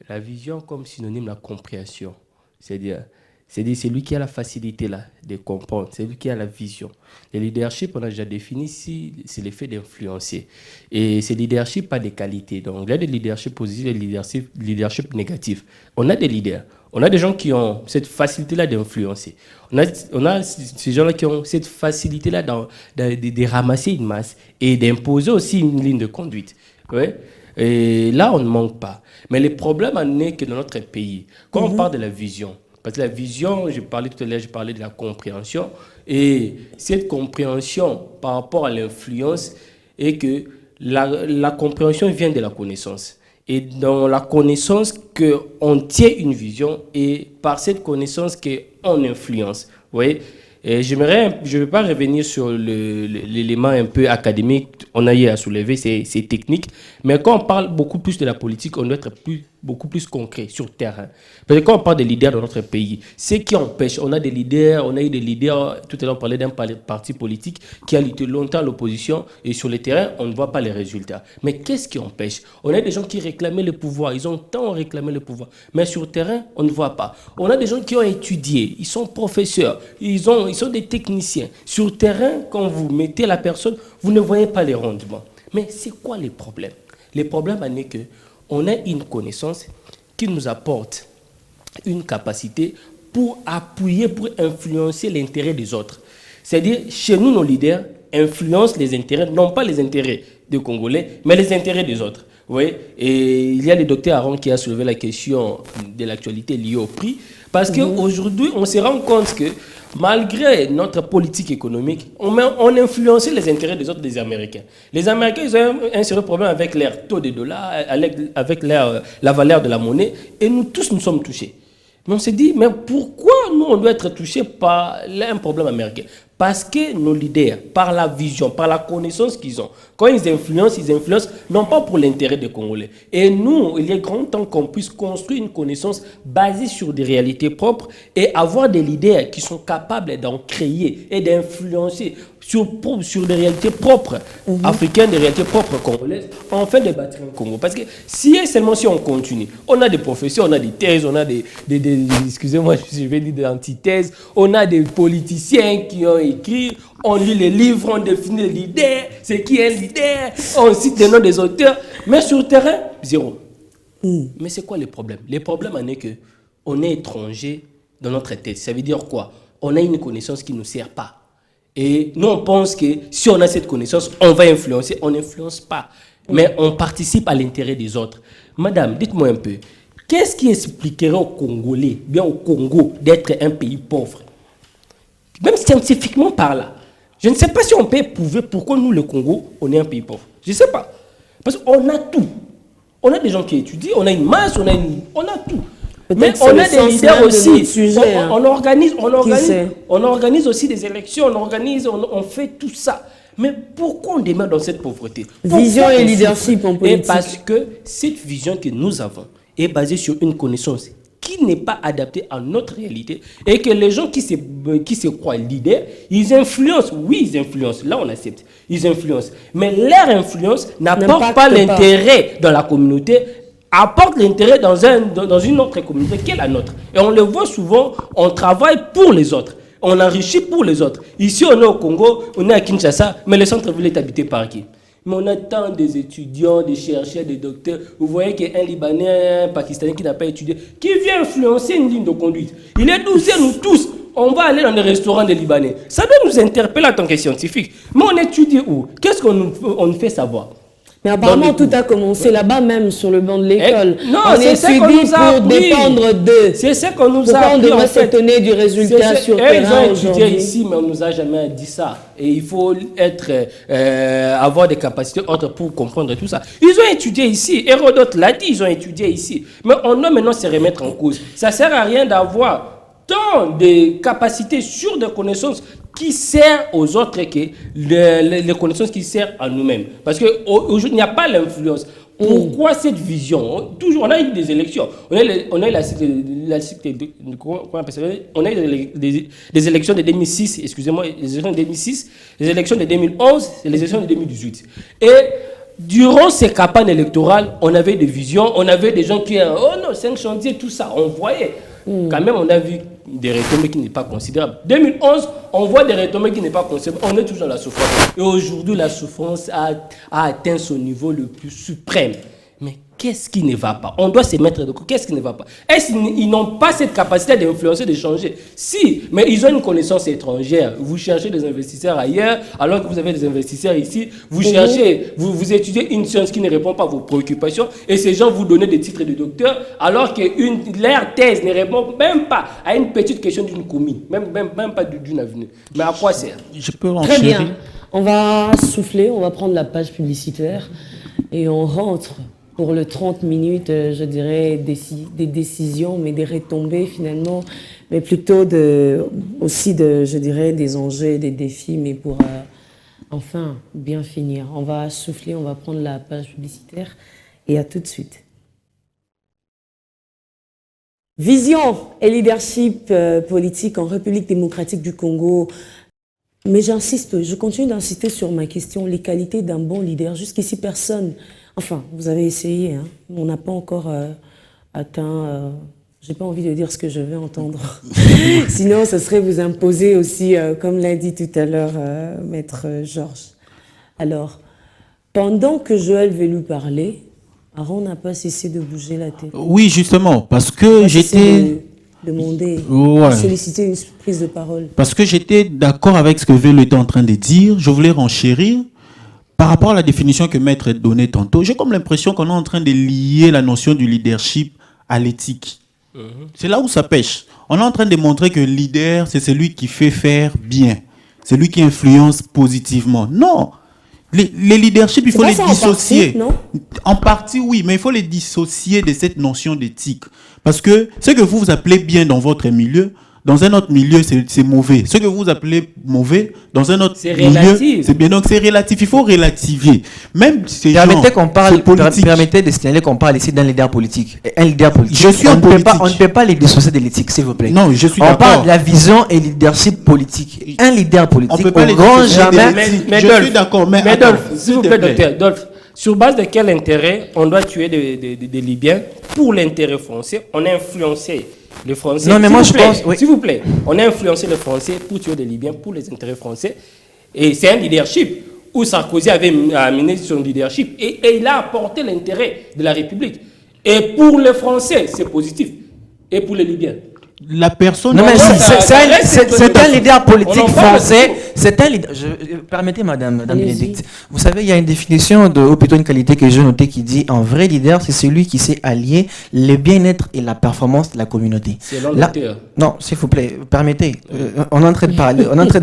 La vision comme synonyme de la compréhension, c'est-à-dire c'est lui qui a la facilité là, de comprendre, c'est lui qui a la vision. Le leadership, on a déjà défini ici, c'est l'effet d'influencer. Et ce leadership a des qualités. Donc, il y a des leaderships positifs et des leadership négatifs. On a des leaders. On a des gens qui ont cette facilité-là d'influencer. On a ces gens-là qui ont cette facilité-là de ramasser une masse et d'imposer aussi une ligne de conduite. Ouais? Et là, on ne manque pas. Mais le problème en est que dans notre pays, quand on parle de la vision, parce que la vision, je parlais tout à l'heure, je parlais de la compréhension. Et cette compréhension par rapport à l'influence est que la compréhension vient de la connaissance. Et dans la connaissance qu'on tient une vision et par cette connaissance qu'on influence. Vous voyez? Et je ne vais pas revenir sur l'élément un peu académique, on a eu à soulever, c'est technique. Mais quand on parle beaucoup plus de la politique, on doit être beaucoup plus concret sur le terrain. Parce que quand on parle des leaders dans notre pays, ce qui empêche, on a eu des leaders, tout à l'heure on parlait d'un parti politique qui a lutté longtemps à l'opposition et sur le terrain, on ne voit pas les résultats. Mais qu'est-ce qui empêche? On a des gens qui réclamaient le pouvoir, ils ont tant réclamé le pouvoir. Mais sur le terrain, on ne voit pas. On a des gens qui ont étudié, ils sont professeurs, ils sont des techniciens. Sur le terrain, quand vous mettez la personne, vous ne voyez pas les rendements. Mais c'est quoi les problèmes? Les problèmes en est qu'on a une connaissance qui nous apporte une capacité pour appuyer, pour influencer l'intérêt des autres. C'est-à-dire, chez nous, nos leaders influencent les intérêts, non pas les intérêts des Congolais, mais les intérêts des autres. Vous voyez? Et il y a le docteur Aaron qui a soulevé la question de l'actualité liée au prix, parce qu'aujourd'hui, on se rend compte que malgré notre politique économique, on a influencé les intérêts des autres, des Américains. Les Américains, ils ont un sérieux problème avec leur taux de dollar, avec la valeur de la monnaie, et nous tous, nous sommes touchés. Mais on s'est dit, mais pourquoi nous, on doit être touchés par un problème américain? Parce que nos leaders, par la vision, par la connaissance qu'ils ont, quand ils influencent non pas pour l'intérêt des Congolais. Et nous, il est grand temps qu'on puisse construire une connaissance basée sur des réalités propres et avoir des leaders qui sont capables d'en créer et d'influencer sur des réalités propres africaines, des réalités propres congolaises, afin de bâtir un Congo. Parce que si on continue, on a des professeurs, on a des thèses, on a des excusez-moi, je vais dire des antithèses, on a des politiciens qui ont écrit, on lit les livres, on définit les leaders, c'est qui est un leader, on cite les noms des auteurs, mais sur le terrain, zéro. Mais c'est quoi le problème? Le problème en est que on est étranger dans notre tête. Ça veut dire quoi? On a une connaissance qui ne nous sert pas. Et nous, on pense que si on a cette connaissance, on va influencer. On n'influence pas, mais on participe à l'intérêt des autres. Madame, dites-moi un peu, qu'est-ce qui expliquerait aux Congolais, bien au Congo, d'être un pays pauvre? Même scientifiquement par là. Je ne sais pas si on peut prouver pourquoi nous, le Congo, on est un pays pauvre. Je ne sais pas. Parce qu'on a tout. On a des gens qui étudient, on a une masse, on a tout. Mais on a des leaders aussi. On organise aussi des élections, on fait tout ça. Mais pourquoi on demeure dans cette pauvreté? Vision et leadership en politique. Et parce que cette vision que nous avons est basée sur une connaissance qui n'est pas adaptée à notre réalité et que les gens qui se croient leaders, ils influencent. Oui, ils influencent. Là, on accepte. Ils influencent. Mais leur influence n'apporte pas l'intérêt dans la communauté, apporte l'intérêt dans une autre communauté qui est la nôtre. Et on le voit souvent, on travaille pour les autres. On enrichit pour les autres. Ici, on est au Congo, on est à Kinshasa, mais le centre-ville est habité par qui? Mais on a tant des étudiants, des chercheurs, des docteurs. Vous voyez qu'un Libanais, un Pakistanais qui n'a pas étudié, qui vient influencer une ligne de conduite. Il est douce, nous tous. On va aller dans les restaurants des Libanais. Ça doit nous interpeller en tant que scientifiques. Mais on étudie où? Qu'est-ce qu'on nous fait savoir? Mais apparemment, tout a commencé là-bas même, sur le banc de l'école. Non, on est suivi pour dépendre d'eux. C'est ce qu'on nous a Pourquoi appris. on devrait s'étonner du résultat sur terrain ils ont étudié aujourd'hui? ici, mais on ne nous a jamais dit ça. Et il faut avoir des capacités autres pour comprendre tout ça. Ils ont étudié ici. Hérodote l'a dit, ils ont étudié ici. Mais on doit maintenant se remettre en cause. Ça ne sert à rien d'avoir tant de capacités sur des connaissances qui servent aux autres que les connaissances qui servent à nous-mêmes. Parce qu'aujourd'hui, il n'y a pas l'influence. Pourquoi cette vision? Toujours, on a eu des élections. On a eu des élections de 2006, excusez-moi, les élections de 2006, les élections de 2011 et les élections de 2018. Et durant ces campagnes électorales, on avait des visions, on avait des gens qui, oh non, 5 chantiers, tout ça, on voyait. Quand même, on a vu des retombées qui n'est pas considérable. 2011, on voit des retombées qui n'est pas considérable. On est toujours dans la souffrance. Et aujourd'hui, la souffrance a atteint son niveau le plus suprême. Mais qu'est-ce qui ne va pas? On doit se mettre de côté. Qu'est-ce qui ne va pas? Est-ce qu'ils n'ont pas cette capacité d'influencer, de changer? Si, mais ils ont une connaissance étrangère. Vous cherchez des investisseurs ailleurs, alors que vous avez des investisseurs ici. Vous cherchez, vous étudiez une science qui ne répond pas à vos préoccupations, et ces gens vous donnent des titres de docteur, alors que leur thèse ne répond même pas à une petite question d'une commune, même pas d'une avenue. Mais à quoi sert? Je peux Très bien. On va souffler, on va prendre la page publicitaire et on rentre pour le 30 minutes, je dirais, des décisions, mais des retombées finalement, mais plutôt aussi, je dirais, des enjeux, des défis, mais pour enfin bien finir. On va souffler, on va prendre la page publicitaire et à tout de suite. Vision et leadership politique en République démocratique du Congo. Mais j'insiste, je continue d'insister sur ma question, les qualités d'un bon leader. Jusqu'ici, personne... Enfin, vous avez essayé, hein. On n'a pas encore atteint... j'ai pas envie de dire ce que je vais entendre. Sinon, ce serait vous imposer aussi, comme l'a dit tout à l'heure Maître Georges. Alors, pendant que Joël Velu parlait, Aaron n'a pas cessé de bouger la tête. Oui, justement, parce que j'étais... Demander, ouais. Solliciter une prise de parole. Parce que j'étais d'accord avec ce que Velu était en train de dire. Je voulais renchérir. Par rapport à la définition que Maître a donnée tantôt, j'ai comme l'impression qu'on est en train de lier la notion du leadership à l'éthique. C'est là où ça pêche. On est en train de montrer que le leader, c'est celui qui fait faire bien. C'est lui qui influence positivement. Non. Les leaderships, il faut les dissocier. En partie, oui, mais il faut les dissocier de cette notion d'éthique. Parce que ce que vous appelez bien dans votre milieu, dans un autre milieu, c'est mauvais. Ce que vous appelez mauvais, dans un autre C'est milieu, relatif. c'est bien. Donc, c'est relatif. Il faut relativier. Même ces gens, Permettez de signaler qu'on parle ici d'un leader politique. Un leader politique. Je suis un politique. On ne peut pas les dissocier de l'éthique, s'il vous plaît. Non, je suis On d'accord. parle de la vision et leadership politique. Un leader politique, On peut pas les grand dissocier de jamais... l'éthique. Mais Je Dolph, suis d'accord, mais mais attends, Dolph, s'il s'il vous te plaît, plaît. docteur, Dolph, sur base de quel intérêt on doit tuer des Libyens pour l'intérêt français? On a influencé les Français. Non, mais S'il moi, vous je plaît, pense- oui. s'il vous plaît, on a influencé les Français pour tuer des Libyens pour les intérêts français. Et c'est un leadership où Sarkozy avait amené son leadership et il a apporté l'intérêt de la République. Et pour les Français, c'est positif. Et pour les Libyens. La personne... Non, mais c'est un leader On politique en parle français. beaucoup. C'est un leader. Permettez, madame Allez-y. Bénédicte. Vous savez, il y a une définition ou plutôt une qualité que j'ai notée qui dit un vrai leader, c'est celui qui sait allier le bien-être et la performance de la communauté. C'est l'un Là- docteur. Non, s'il vous plaît, permettez. On est en train de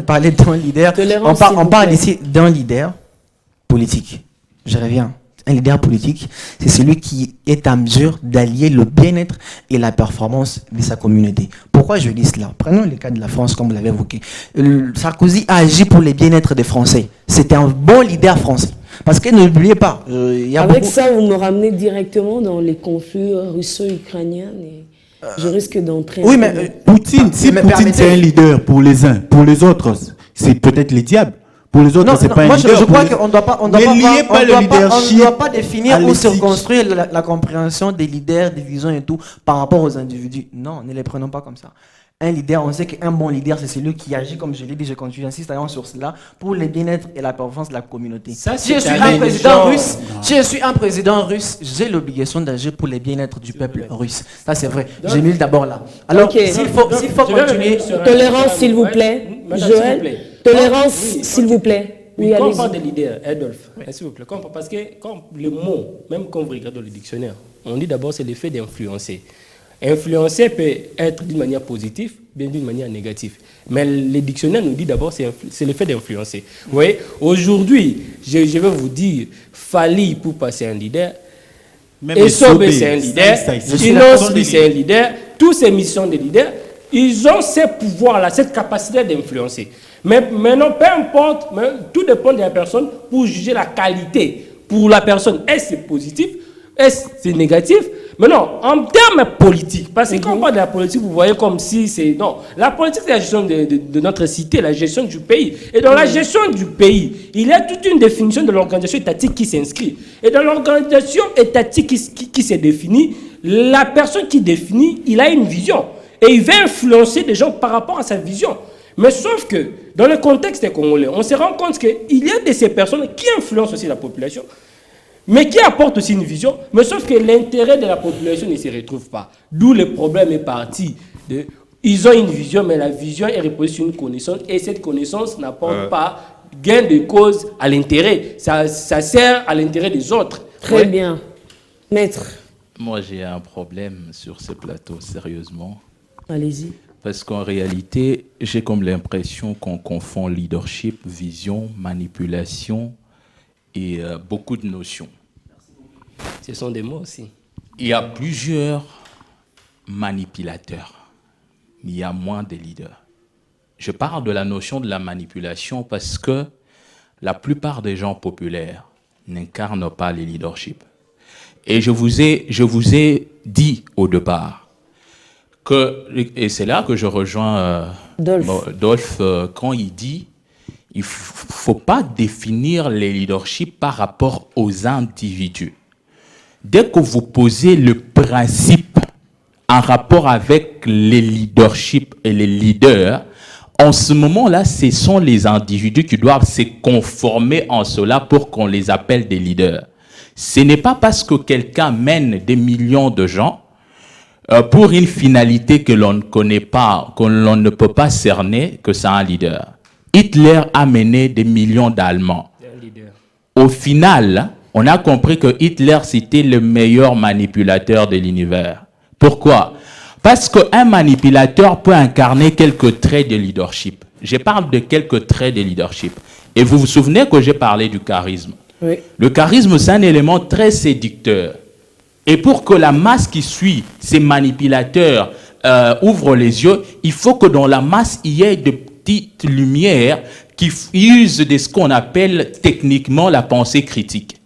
parler, d'un leader. Tolérance, On s'il vous parle plaît. ici d'un leader politique. Je reviens. Un leader politique, c'est celui qui est en mesure d'allier le bien-être et la performance de sa communauté. Pourquoi je dis cela? Prenons le cas de la France, comme vous l'avez évoqué. Sarkozy a agi pour le bien-être des Français. C'était un bon leader français. Parce que n'oubliez pas, il y a Avec beaucoup... ça, vous me ramenez directement dans les conflits russo-ukrainiens et je risque d'entrer. Oui, un mais peu Poutine, si Mais Poutine permettez- c'est un leader pour les uns, pour les autres, c'est peut-être les diables. Pour les autres, Non, c'est non, pas moi un je leader. crois Pour les- qu'on ne doit pas, on Ne doit liez pas, pas le leadership on ne doit pas définir à ou l'éthique. circonstruire la compréhension des leaders, des visions et tout par rapport aux individus. Non, ne les prenons pas comme ça. Un leader, on sait qu'un bon leader, c'est celui qui agit, comme je l'ai dit, je continue, j'insiste sur cela, pour le bien-être et la performance de la communauté. Ça, Si je c'est suis un un président religion. russe, si je suis un président russe, j'ai l'obligation d'agir pour le bien-être du peuple russe. Ça, c'est vrai. J'ai mis d'abord là. Alors, Ok. s'il faut Je vais continuer... revenir sur un- Tolérance, s'il vous Ouais, plaît. madame, s'il vous Joël, plaît. tolérance, Oui, s'il ok. vous plaît. Oui, Oui, quand on allez-y. parle de leader, Adolphe, s'il vous plaît, parce que quand le mot, même quand vous regardez le dictionnaire, on dit d'abord c'est l'effet d'influencer. Influencer peut être d'une manière positive, bien d'une manière négative. Mais le dictionnaire nous dit d'abord c'est l'effet d'influencer. Vous voyez, aujourd'hui, je vais vous dire, Fali pour passer un leader, Même Essobe Essobe, c'est un leader, je suis d'accord. Inosbi c'est un leader, tous ces missions de leaders, ils ont ces pouvoirs-là, cette capacité d'influencer. Mais maintenant, peu importe, mais tout dépend de la personne pour juger la qualité pour la personne. Est-ce que c'est positif? Est-ce que c'est négatif? Mais non, en termes politiques, parce que quand on parle de la politique, vous voyez comme si c'est... Non, la politique, c'est la gestion de notre cité, la gestion du pays. Et dans la gestion du pays, il y a toute une définition de l'organisation étatique qui s'inscrit. Et dans l'organisation étatique qui se définit, la personne qui définit, il a une vision. Et il va influencer des gens par rapport à sa vision. Mais sauf que, dans le contexte congolais, on se rend compte qu'il y a de ces personnes qui influencent aussi la population, mais qui apportent aussi une vision, mais sauf que l'intérêt de la population ne se retrouve pas. D'où le problème est parti. Ils ont une vision, mais la vision est reposée sur une connaissance, et cette connaissance n'apporte pas gain de cause à l'intérêt. Ça sert à l'intérêt des autres. Très Ouais. bien. Maître, Moi, j'ai un problème sur ce plateau, sérieusement. allez-y. Parce qu'en réalité, j'ai comme l'impression qu'on confond leadership, vision, manipulation et beaucoup de notions. Ce sont des mots aussi. Il y a plusieurs manipulateurs, mais il y a moins de leaders. Je parle de la notion de la manipulation parce que la plupart des gens populaires n'incarnent pas les leaderships. Et je vous ai dit au départ et c'est là que je rejoins Dolph quand il dit il ne faut pas définir les leaderships par rapport aux individus. Dès que vous posez le principe en rapport avec les leaderships et les leaders, en ce moment-là, ce sont les individus qui doivent se conformer en cela pour qu'on les appelle des leaders. Ce n'est pas parce que quelqu'un mène des millions de gens pour une finalité que l'on ne connaît pas, que l'on ne peut pas cerner, que c'est un leader. Hitler a mené des millions d'Allemands. Au final, on a compris que Hitler, c'était le meilleur manipulateur de l'univers. Pourquoi? Parce qu'un manipulateur peut incarner quelques traits de leadership. Je parle de quelques traits de leadership. Et vous vous souvenez que j'ai parlé du charisme. Oui. Le charisme, c'est un élément très séducteur. Et pour que la masse qui suit ces manipulateurs ouvre les yeux, il faut que dans la masse, il y ait de petites lumières qui usent de ce qu'on appelle techniquement la pensée critique.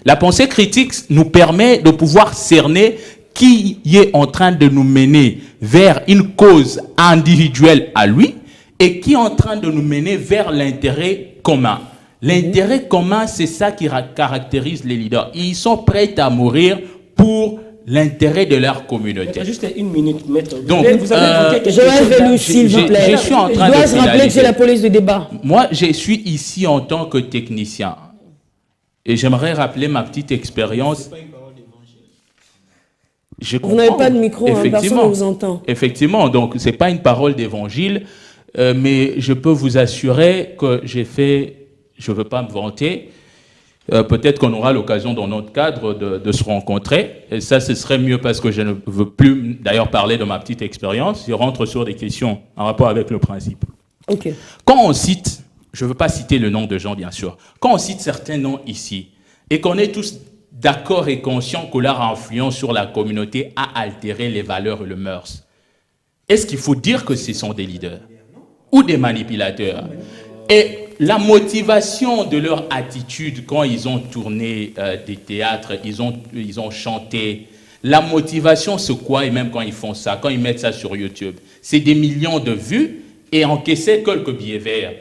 La pensée critique nous permet de pouvoir cerner qui est en train de nous mener vers une cause individuelle à lui et qui est en train de nous mener vers l'intérêt commun. L'intérêt commun, c'est ça qui caractérise les leaders. Ils sont prêts à mourir pour l'intérêt de leur communauté. Juste une minute, maître. Donc, vous avez évoqué Joël Velou, s'il vous plaît. Je suis en train de se rappeler que finaliser. c'est la police de débat. Moi, je suis ici en tant que technicien. Et j'aimerais rappeler ma petite expérience. Vous n'avez pas de micro, hein, personne ne vous entend. Effectivement, donc ce n'est pas une parole d'évangile, mais je peux vous assurer que j'ai fait, je ne veux pas me vanter, peut-être qu'on aura l'occasion dans notre cadre de se rencontrer, et ça ce serait mieux parce que je ne veux plus d'ailleurs parler de ma petite expérience, je rentre sur des questions en rapport avec le principe. Ok. Quand on cite, je ne veux pas citer le nom de gens bien sûr, quand on cite certains noms ici, et qu'on est tous d'accord et conscient que leur influence sur la communauté a altéré les valeurs et les mœurs, est-ce qu'il faut dire que ce sont des leaders ou des manipulateurs? Et la motivation de leur attitude quand ils ont tourné des théâtres, ils ont chanté, la motivation c'est quoi? Et même quand ils font ça, quand ils mettent ça sur YouTube, c'est des millions de vues et encaisser quelques billets verts.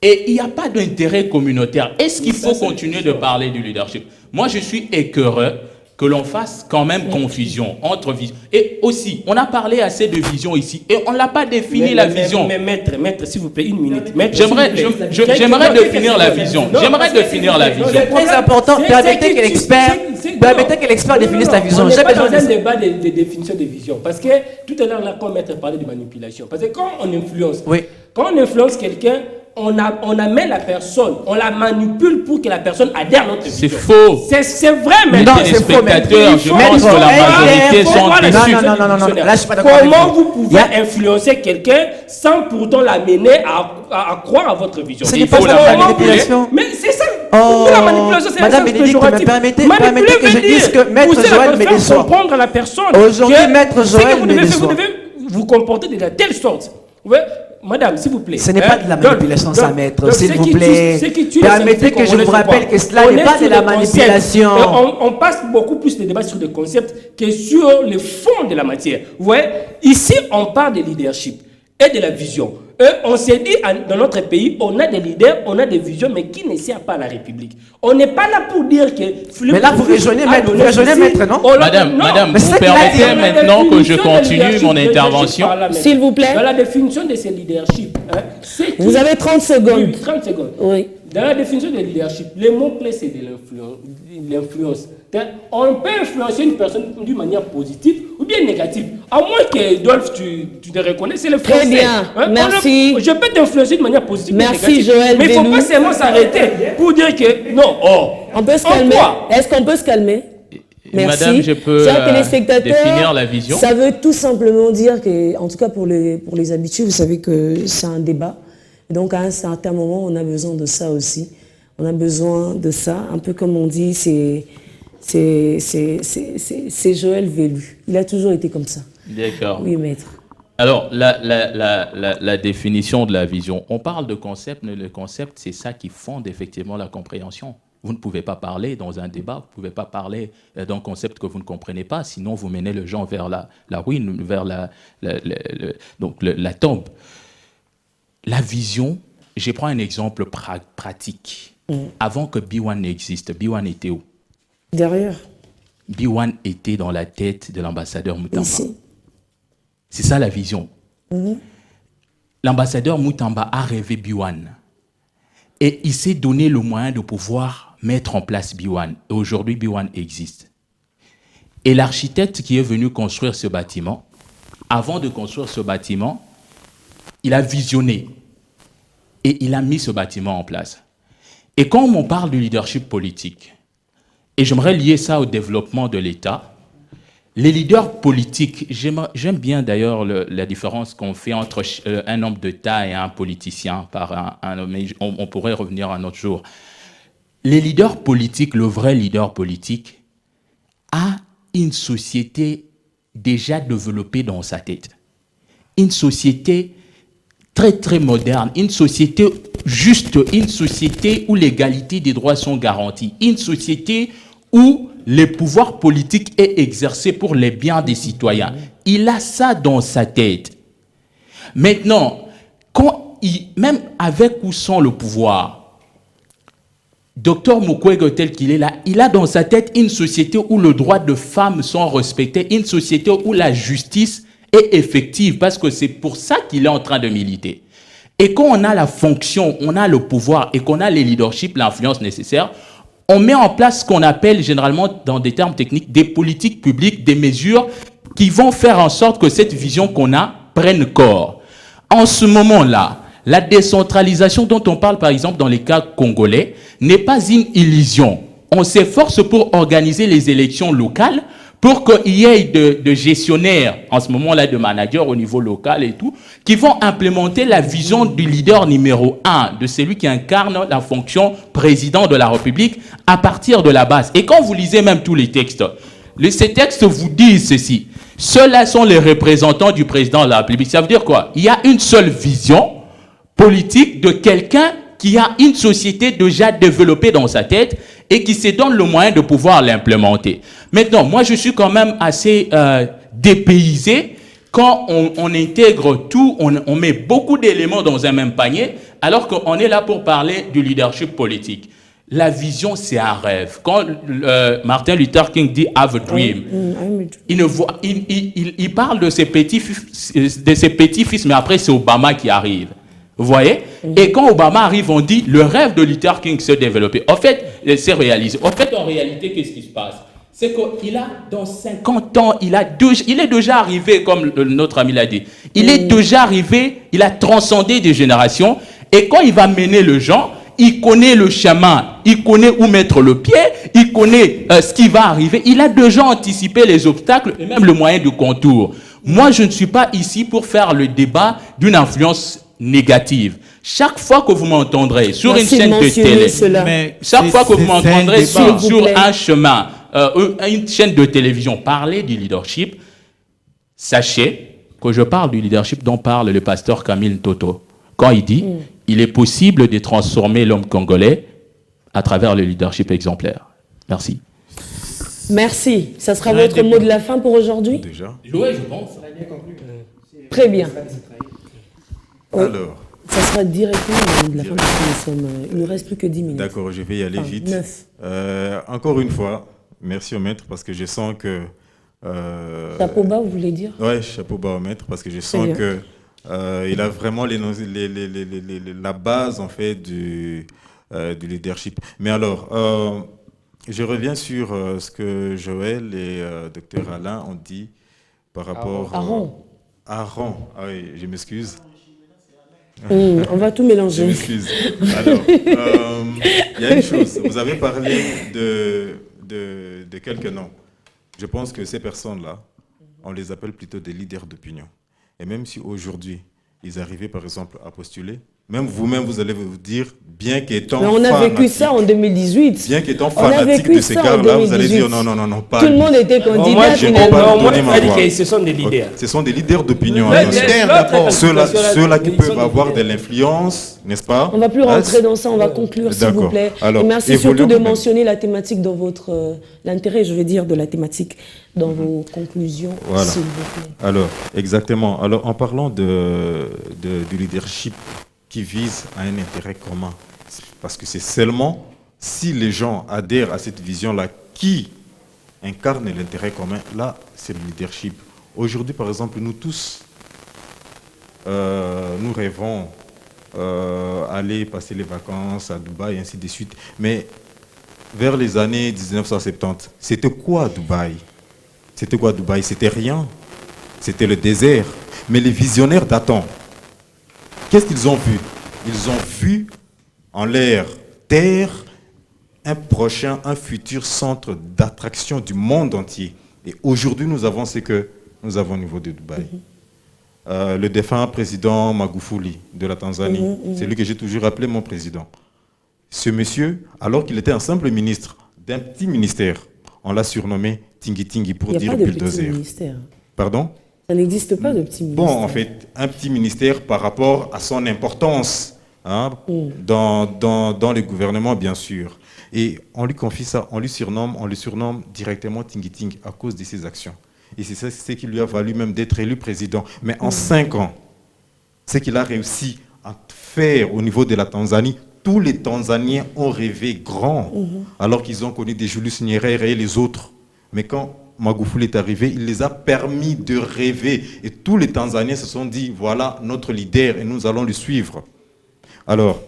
Et il n'y a pas d'intérêt communautaire. Est-ce qu'il faut continuer de parler du leadership? Moi, je suis écœureux que l'on fasse quand même confusion entre vision. Et aussi, on a parlé assez de vision ici et on n'a pas défini la vision. Mais maître, s'il vous plaît, une minute. J'aimerais définir la vision. J'aimerais définir la vision. C'est très important. Permettez que l'expert définisse la vision. On n'est pas dans un débat de définition de vision. Parce que tout à l'heure, là, quand maître parlait de manipulation, parce que quand on influence quelqu'un, on amène la personne, on la manipule pour que la personne adhère à notre vision. C'est faux. C'est vrai, mais non, c'est faux. Je pense que la majorité sont déçus. Non. Là, je suis pas d'accord. Comment vous pouvez influencer quelqu'un sans pourtant l'amener à croire à votre vision? Ce n'est pas la manipulation. Mais c'est ça. La manipulation, c'est Madame Bénédicte, permettez que je dise que Maître Joël me déçoit. Comprendre la personne. Aujourd'hui, Maître Joël me déçoit. Vous devez vous comporter de la telle sorte. Madame, s'il vous plaît. Ce n'est pas de la manipulation, ça, maître, s'il vous plaît. Permettez que je vous rappelle que cela n'est pas de la manipulation. On passe beaucoup plus de débats sur des concepts que sur le fond de la matière. Vous voyez, ici, on parle de leadership et de la vision. On s'est dit, dans notre pays, on a des leaders, on a des visions, mais qui ne servent pas à la République. On n'est pas là pour dire que... Mais là, vous raisonnez, maître, non? Madame, vous permettez maintenant que je continue mon intervention? S'il vous plaît. Dans la définition de ce leadership... Vous avez 30 secondes. Oui, 30 secondes. Oui. Dans la définition de leadership, les mots-clés, c'est de l'influence. On peut influencer une personne d'une manière positive ou bien négative. À moins que, Dolph, tu te reconnais, c'est le français. Très bien, merci. Je peux t'influencer de manière positive ou négative. Merci, Joël. Mais il ne faut pas seulement s'arrêter pour dire que non. On peut se calmer. Est-ce qu'on peut se calmer? Merci. Madame, je peux définir la vision. Ça veut tout simplement dire que, en tout cas pour les habitués, vous savez que c'est un débat. Et donc à un certain moment, on a besoin de ça aussi. On a besoin de ça, un peu comme on dit, c'est Joël Velou. Il a toujours été comme ça. D'accord. Oui, maître. Alors, la définition de la vision. On parle de concept, mais le concept, c'est ça qui fonde effectivement la compréhension. Vous ne pouvez pas parler dans un débat, vous ne pouvez pas parler d'un concept que vous ne comprenez pas, sinon vous menez les gens vers la ruine, vers la tombe. La vision, je prends un exemple pratique. Avant que B1 n'existe, B1 était où? Derrière. B1 était dans la tête de l'ambassadeur Moutamba. Ici. C'est ça la vision. L'ambassadeur Moutamba a rêvé B1. Et il s'est donné le moyen de pouvoir mettre en place B1. Et aujourd'hui, B1 existe. Et l'architecte qui est venu construire ce bâtiment, avant de construire ce bâtiment, il a visionné. Et il a mis ce bâtiment en place. Et quand on parle du leadership politique, et j'aimerais lier ça au développement de l'État, les leaders politiques, j'aime bien d'ailleurs la différence qu'on fait entre un homme d'État et un politicien, mais on pourrait revenir un autre jour. Les leaders politiques, le vrai leader politique, a une société déjà développée dans sa tête. Une société très très moderne, une société juste, une société où l'égalité des droits sont garantis, une société où le pouvoir politique est exercé pour les biens des citoyens. Il a ça dans sa tête. Maintenant, même avec ou sans le pouvoir, Dr Mukwege tel qu'il est là, il a dans sa tête une société où le droit de femmes sont respectés, une société où la justice est effective, parce que c'est pour ça qu'il est en train de militer. Et quand on a la fonction, on a le pouvoir et qu'on a les leaderships, l'influence nécessaire, on met en place ce qu'on appelle généralement, dans des termes techniques, des politiques publiques, des mesures qui vont faire en sorte que cette vision qu'on a prenne corps. En ce moment-là, la décentralisation dont on parle par exemple dans les cas congolais n'est pas une illusion. On s'efforce pour organiser les élections locales pour qu'il y ait de gestionnaires, en ce moment-là de managers au niveau local et tout, qui vont implémenter la vision du leader numéro 1, de celui qui incarne la fonction président de la République à partir de la base. Et quand vous lisez même tous les textes, ces textes vous disent ceci. Ceux-là sont les représentants du président de la République. Ça veut dire quoi? Il y a une seule vision politique de quelqu'un qui a une société déjà développée dans sa tête et qui se donne le moyen de pouvoir l'implémenter. Maintenant, moi, je suis quand même assez dépaysé quand on intègre tout, on met beaucoup d'éléments dans un même panier, alors qu'on est là pour parler du leadership politique. La vision, c'est un rêve. Quand Martin Luther King dit « have a dream », il parle de ses petits-fils, mais après, c'est Obama qui arrive. Vous voyez? Et quand Obama arrive, on dit le rêve de Luther King s'est développé. En fait, c'est réalisé. En fait, en réalité, qu'est-ce qui se passe? C'est qu'il a, dans 50 ans, il est déjà arrivé, comme notre ami l'a dit. Il est déjà arrivé, il a transcendé des générations. Et quand il va mener le gens, il connaît le chemin, il connaît où mettre le pied, il connaît ce qui va arriver. Il a déjà anticipé les obstacles et même le moyen de contour. Moi, je ne suis pas ici pour faire le débat d'une influence négative. Chaque fois que vous m'entendrez sur une chaîne de télé, chaque fois que vous m'entendrez sur un chemin, une chaîne de télévision parler du leadership, sachez que je parle du leadership dont parle le pasteur Camille Toto. Quand il dit il est possible de transformer l'homme congolais à travers le leadership exemplaire. Merci. Merci. Ça sera votre mot de la fin pour aujourd'hui? Déjà. Oui, je pense. Très bien. Alors. Ça sera directement le mot de la fin parce qu'il ne nous reste plus que 10 minutes. D'accord, je vais y aller vite. 9. Encore une fois, merci au maître parce que je sens que... chapeau bas, vous voulez dire? Oui, chapeau bas au maître parce que je sens que il a vraiment la base en fait du leadership. Mais alors, je reviens sur ce que Joël et Dr Alain ont dit par rapport... Aaron. Ah oui, je m'excuse. On va tout mélanger. Je m'excuse. Alors, il y a une chose. Vous avez parlé de quelques noms. Je pense que ces personnes-là, on les appelle plutôt des leaders d'opinion. Et même si aujourd'hui, ils arrivaient par exemple à postuler, même vous-même, vous allez vous dire, bien qu'étant on a vécu ça en 2018. Bien qu'étant fanatique de ces gars-là, vous allez dire non, pas tout le monde était candidat. Moi, je dis que ce sont des leaders. Ce sont des leaders d'opinion. Ceux-là qui peuvent avoir de l'influence, n'est-ce pas? On ne va plus rentrer dans ça, on va conclure, s'il vous plaît. Alors, et merci surtout de mentionner la thématique dans votre... l'intérêt, je veux dire, de la thématique dans vos conclusions, s'il vous plaît. Alors, exactement. Alors, en parlant du leadership qui vise à un intérêt commun. Parce que c'est seulement si les gens adhèrent à cette vision-là qui incarne l'intérêt commun, là, c'est le leadership. Aujourd'hui, par exemple, nous tous, nous rêvons aller passer les vacances à Dubaï et ainsi de suite. Mais vers les années 1970, c'était quoi Dubaï? C'était rien. C'était le désert. Mais les visionnaires d'antan, qu'est-ce qu'ils ont vu? Ils ont vu en l'air terre un futur centre d'attraction du monde entier. Et aujourd'hui, nous avons ce que nous avons au niveau de Dubaï. Le défunt président Magufuli de la Tanzanie, c'est lui que j'ai toujours appelé mon président. Ce monsieur, alors qu'il était un simple ministre d'un petit ministère, on l'a surnommé Tingi Tingi pour dire bulldozer. Pardon? Ça n'existe pas de petit ministère. Bon, en fait, un petit ministère par rapport à son importance hein, dans le gouvernement, bien sûr. Et on lui confie ça, on le surnomme directement Tingi Ting à cause de ses actions. Et c'est ça ce qui lui a valu même d'être élu président. Mais en 5 ans, ce qu'il a réussi à faire au niveau de la Tanzanie, tous les Tanzaniens ont rêvé grand, alors qu'ils ont connu des Julius Nyerere et les autres. Mais quand Magufuli est arrivé, il les a permis de rêver. Et tous les Tanzaniens se sont dit, voilà notre leader et nous allons le suivre. Alors,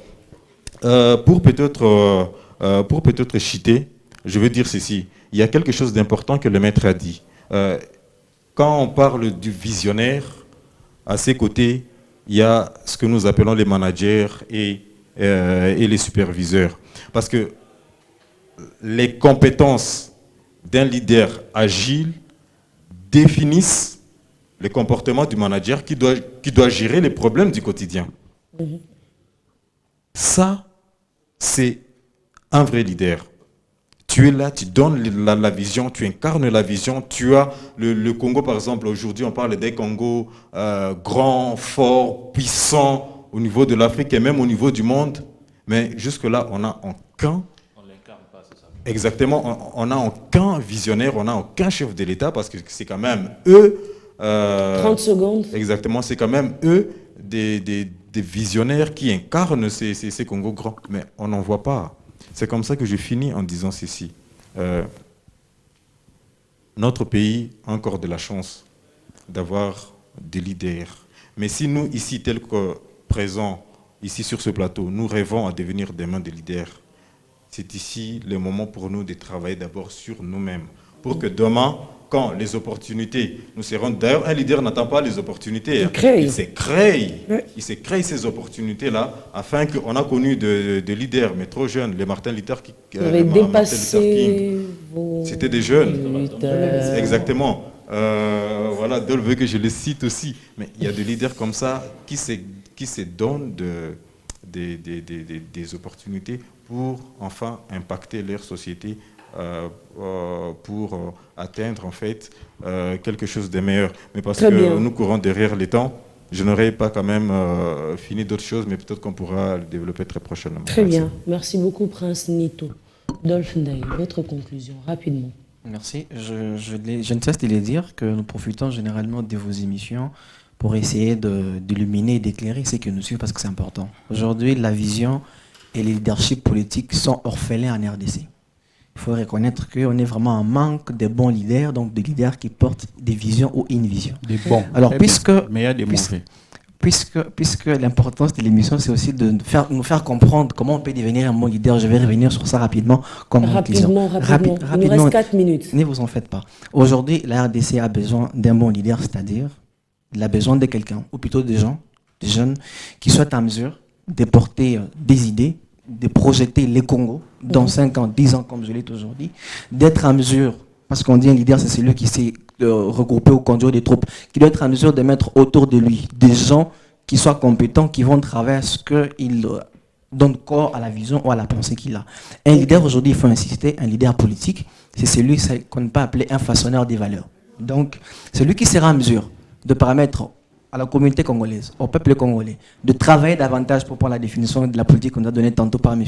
pour peut-être chiter, je veux dire ceci. Il y a quelque chose d'important que le maître a dit. Quand on parle du visionnaire, à ses côtés, il y a ce que nous appelons les managers et les superviseurs. Parce que les compétences d'un leader agile définissent le comportement du manager qui doit gérer les problèmes du quotidien. Ça, c'est un vrai leader. Tu es là, tu donnes la vision, tu incarnes la vision. Tu as le Congo, par exemple, aujourd'hui, on parle des Congos grands, forts, puissants au niveau de l'Afrique et même au niveau du monde. Mais jusque-là, on n'a aucun... On ne l'incarne pas, c'est ça. Exactement, on n'a aucun visionnaire, on n'a aucun chef de l'État parce que c'est quand même eux... 30 secondes. Exactement, c'est quand même eux des visionnaires qui incarnent ces Congos grands. Mais on n'en voit pas. C'est comme ça que je finis en disant ceci. Notre pays a encore de la chance d'avoir des leaders. Mais si nous, ici, tels que présents, ici sur ce plateau, nous rêvons à devenir demain des leaders, c'est ici le moment pour nous de travailler d'abord sur nous-mêmes. Pour que demain, quand les opportunités nous seront... D'ailleurs, un leader n'attend pas les opportunités. Il se crée. Il se crée ces opportunités-là afin qu'on a connu de leaders, mais trop jeunes. Les Martin Luther King. Vous avez dépassé vos... C'était des jeunes. Exactement. Voilà, Dole veut que je les cite aussi. Mais il y a des leaders comme ça qui se donnent des opportunités pour enfin impacter leur société, pour atteindre en fait quelque chose de meilleur. Mais parce que nous courons derrière les temps, je n'aurais pas quand même fini d'autres choses, mais peut-être qu'on pourra le développer très prochainement. Très bien. Merci beaucoup, Prince Nito. Dolph Ndaye, votre conclusion, rapidement. Merci. Je ne cesse de le dire que nous profitons généralement de vos émissions pour essayer d'illuminer et d'éclairer ceux qui nous suivent parce que c'est important. Aujourd'hui, la vision et le leadership politique sont orphelins en RDC. Il faut reconnaître qu'on est vraiment en manque de bons leaders, donc des leaders qui portent des visions ou une vision. Des bons. Alors, mais il y a des mauvais. Puisque l'importance de l'émission, c'est aussi de nous faire comprendre comment on peut devenir un bon leader. Je vais revenir sur ça rapidement. Rapidement. Il nous reste 4 minutes. Ne vous en faites pas. Aujourd'hui, la RDC a besoin d'un bon leader, c'est-à-dire il a besoin de quelqu'un, ou plutôt des gens, des jeunes, qui soient en mesure de porter des idées, de projeter les Congos dans 5 ans, 10 ans, comme je l'ai aujourd'hui, d'être en mesure, parce qu'on dit un leader, c'est celui qui sait regrouper ou conduire des troupes, qui doit être en mesure de mettre autour de lui des gens qui soient compétents, qui vont travailler à ce qu'il donne corps à la vision ou à la pensée qu'il a. Un leader, aujourd'hui, il faut insister, un leader politique, c'est celui qu'on peut appeler un façonneur des valeurs. Donc, celui qui sera en mesure de permettre à la communauté congolaise, au peuple congolais, de travailler davantage pour prendre la définition de la politique qu'on a donnée tantôt par M.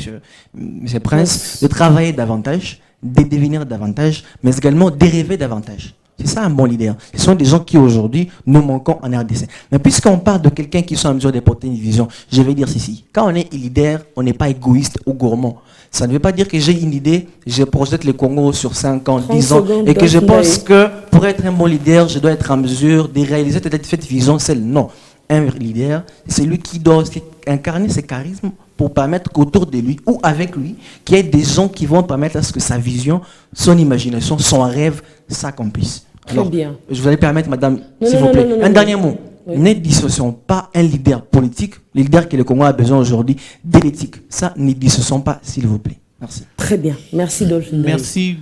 Prince, de travailler davantage, de devenir davantage, mais également de rêver davantage. C'est ça un bon leader. Ce sont des gens qui aujourd'hui nous manquons en RDC. Mais puisqu'on parle de quelqu'un qui soit en mesure de porter une vision, je vais dire ceci. Quand on est leader, on n'est pas égoïste ou gourmand. Ça ne veut pas dire que j'ai une idée, je projette le Congo sur 5 ans, 10 ans, et que je pense que pour être un bon leader, je dois être en mesure de réaliser peut-être cette vision seule. Non. Un leader, c'est lui qui doit incarner ses charismes pour permettre qu'autour de lui ou avec lui, qu'il y ait des gens qui vont permettre à ce que sa vision, son imagination, son rêve s'accomplissent. Très bien. Je vous allez permettre, madame, s'il vous plaît, un dernier mot. Oui. Ne dissocions pas un leader politique, le leader que le Congo a besoin aujourd'hui, de l'éthique. Ça, ne dissocions pas, s'il vous plaît. Merci. Très bien. Merci, Dolph Ndaye. Merci,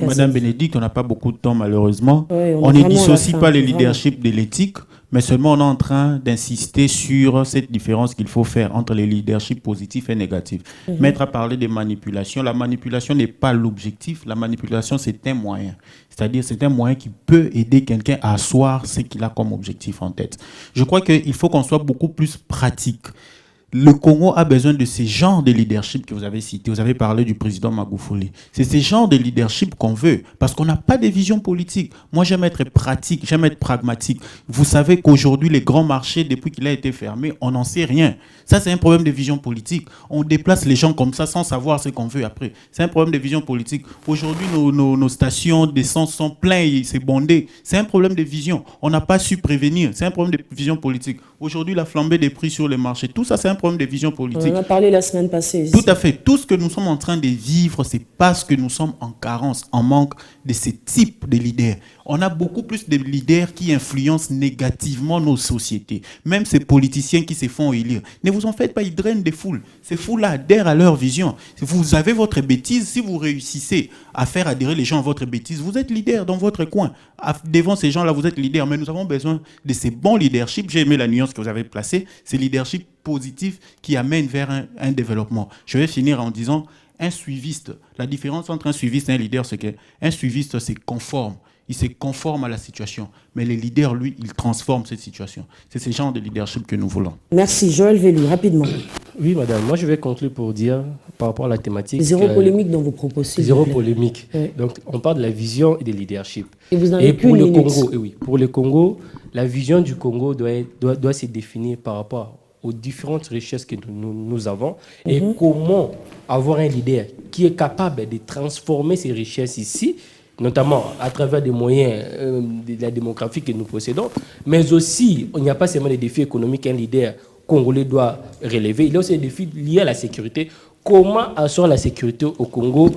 madame Bénédicte. On n'a pas beaucoup de temps, malheureusement. Oui, on ne dissocie pas le leadership de l'éthique. mais seulement on est en train d'insister sur cette différence qu'il faut faire entre les leaderships positifs et négatifs. Maître a parlé de manipulation. La manipulation n'est pas l'objectif. La manipulation, c'est un moyen. C'est-à-dire, c'est un moyen qui peut aider quelqu'un à asseoir ce qu'il a comme objectif en tête. Je crois qu'il faut qu'on soit beaucoup plus pratique. Le Congo a besoin de ces genres de leadership que vous avez cités. Vous avez parlé du président Magufuli. C'est ces genres de leadership qu'on veut, parce qu'on n'a pas de vision politique. Moi, j'aime être pratique, j'aime être pragmatique. Vous savez qu'aujourd'hui, les grands marchés, depuis qu'il a été fermé, on n'en sait rien. Ça, c'est un problème de vision politique. On déplace les gens comme ça sans savoir ce qu'on veut après. C'est un problème de vision politique. Aujourd'hui, nos stations d'essence sont pleines, c'est bondé. C'est un problème de vision. On n'a pas su prévenir. C'est un problème de vision politique. Aujourd'hui, la flambée des prix sur les marchés, tout ça, c'est un problème de vision politique. On en a parlé la semaine passée. Ici. Tout à fait. Tout ce que nous sommes en train de vivre, c'est parce que nous sommes en carence, en manque de ce type de leaders. On a beaucoup plus de leaders qui influencent négativement nos sociétés. Même ces politiciens qui se font élire. Ne vous en faites pas, ils drainent des foules. Ces foules-là adhèrent à leur vision. Vous avez votre bêtise, si vous réussissez à faire adhérer les gens à votre bêtise, vous êtes leader dans votre coin. Devant ces gens-là, vous êtes leader. Mais nous avons besoin de ces bons leaderships. J'ai aimé la nuance que vous avez placée. Ces leaderships positifs qui amènent vers un développement. Je vais finir en disant, un suiviste, la différence entre un suiviste et un leader, c'est qu'un suiviste, c'est conforme. Il se conforme à la situation. Mais les leaders, lui, ils transforment cette situation. C'est ce genre de leadership que nous voulons. Merci. Joël Velu, rapidement. Oui, madame. Moi, je vais conclure pour dire, par rapport à la thématique... Zéro polémique dans vos propos. Zéro polémique. Oui. Donc, on parle de la vision et de leadership. Et vous en avez pour le minute. Congo, et oui, pour le Congo, la vision du Congo doit se définir par rapport aux différentes richesses que nous avons et comment avoir un leader qui est capable de transformer ces richesses ici, notamment à travers des moyens de la démographie que nous possédons, mais aussi, il n'y a pas seulement des défis économiques qu'un leader congolais doit relever, il y a aussi des défis liés à la sécurité. Comment assurer la sécurité au Congo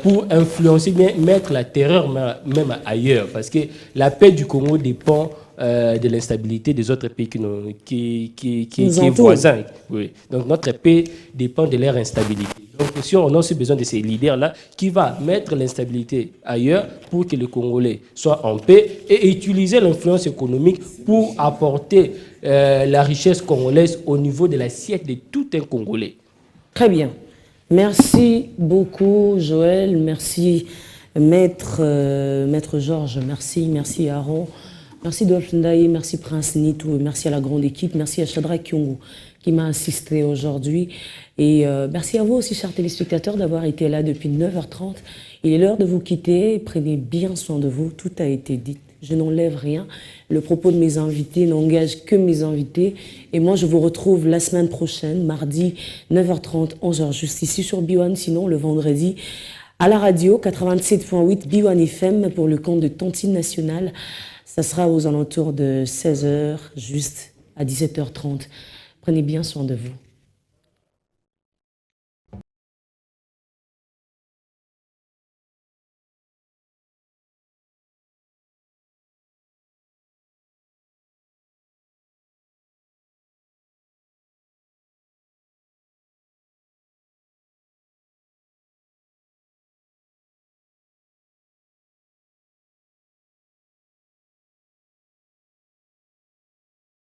pour influencer, mettre la terreur même ailleurs, parce que la paix du Congo dépend de l'instabilité des autres pays qui est voisin. Oui. Donc notre paix dépend de leur instabilité. Donc si on a aussi besoin de ces leaders-là qui va mettre l'instabilité ailleurs pour que les Congolais soient en paix et utiliser l'influence économique pour apporter la richesse congolaise au niveau de l'assiette de tout un Congolais. Très bien. Merci beaucoup Joël, merci Maître Georges, merci Aaron. Merci Dolph Ndaye, merci Prince Nitou, merci à la grande équipe, merci à Shadrack Kyungu qui m'a assisté aujourd'hui. Et merci à vous aussi, chers téléspectateurs, d'avoir été là depuis 9h30. Il est l'heure de vous quitter, prenez bien soin de vous, tout a été dit. Je n'enlève rien. Le propos de mes invités n'engage que mes invités. Et moi, je vous retrouve la semaine prochaine, mardi, 9h30, 11h, juste ici sur B1, sinon le vendredi, à la radio, 87.8 B1 FM pour le compte de Tontine Nationale. Ça sera aux alentours de 16h, juste à 17h30. Prenez bien soin de vous.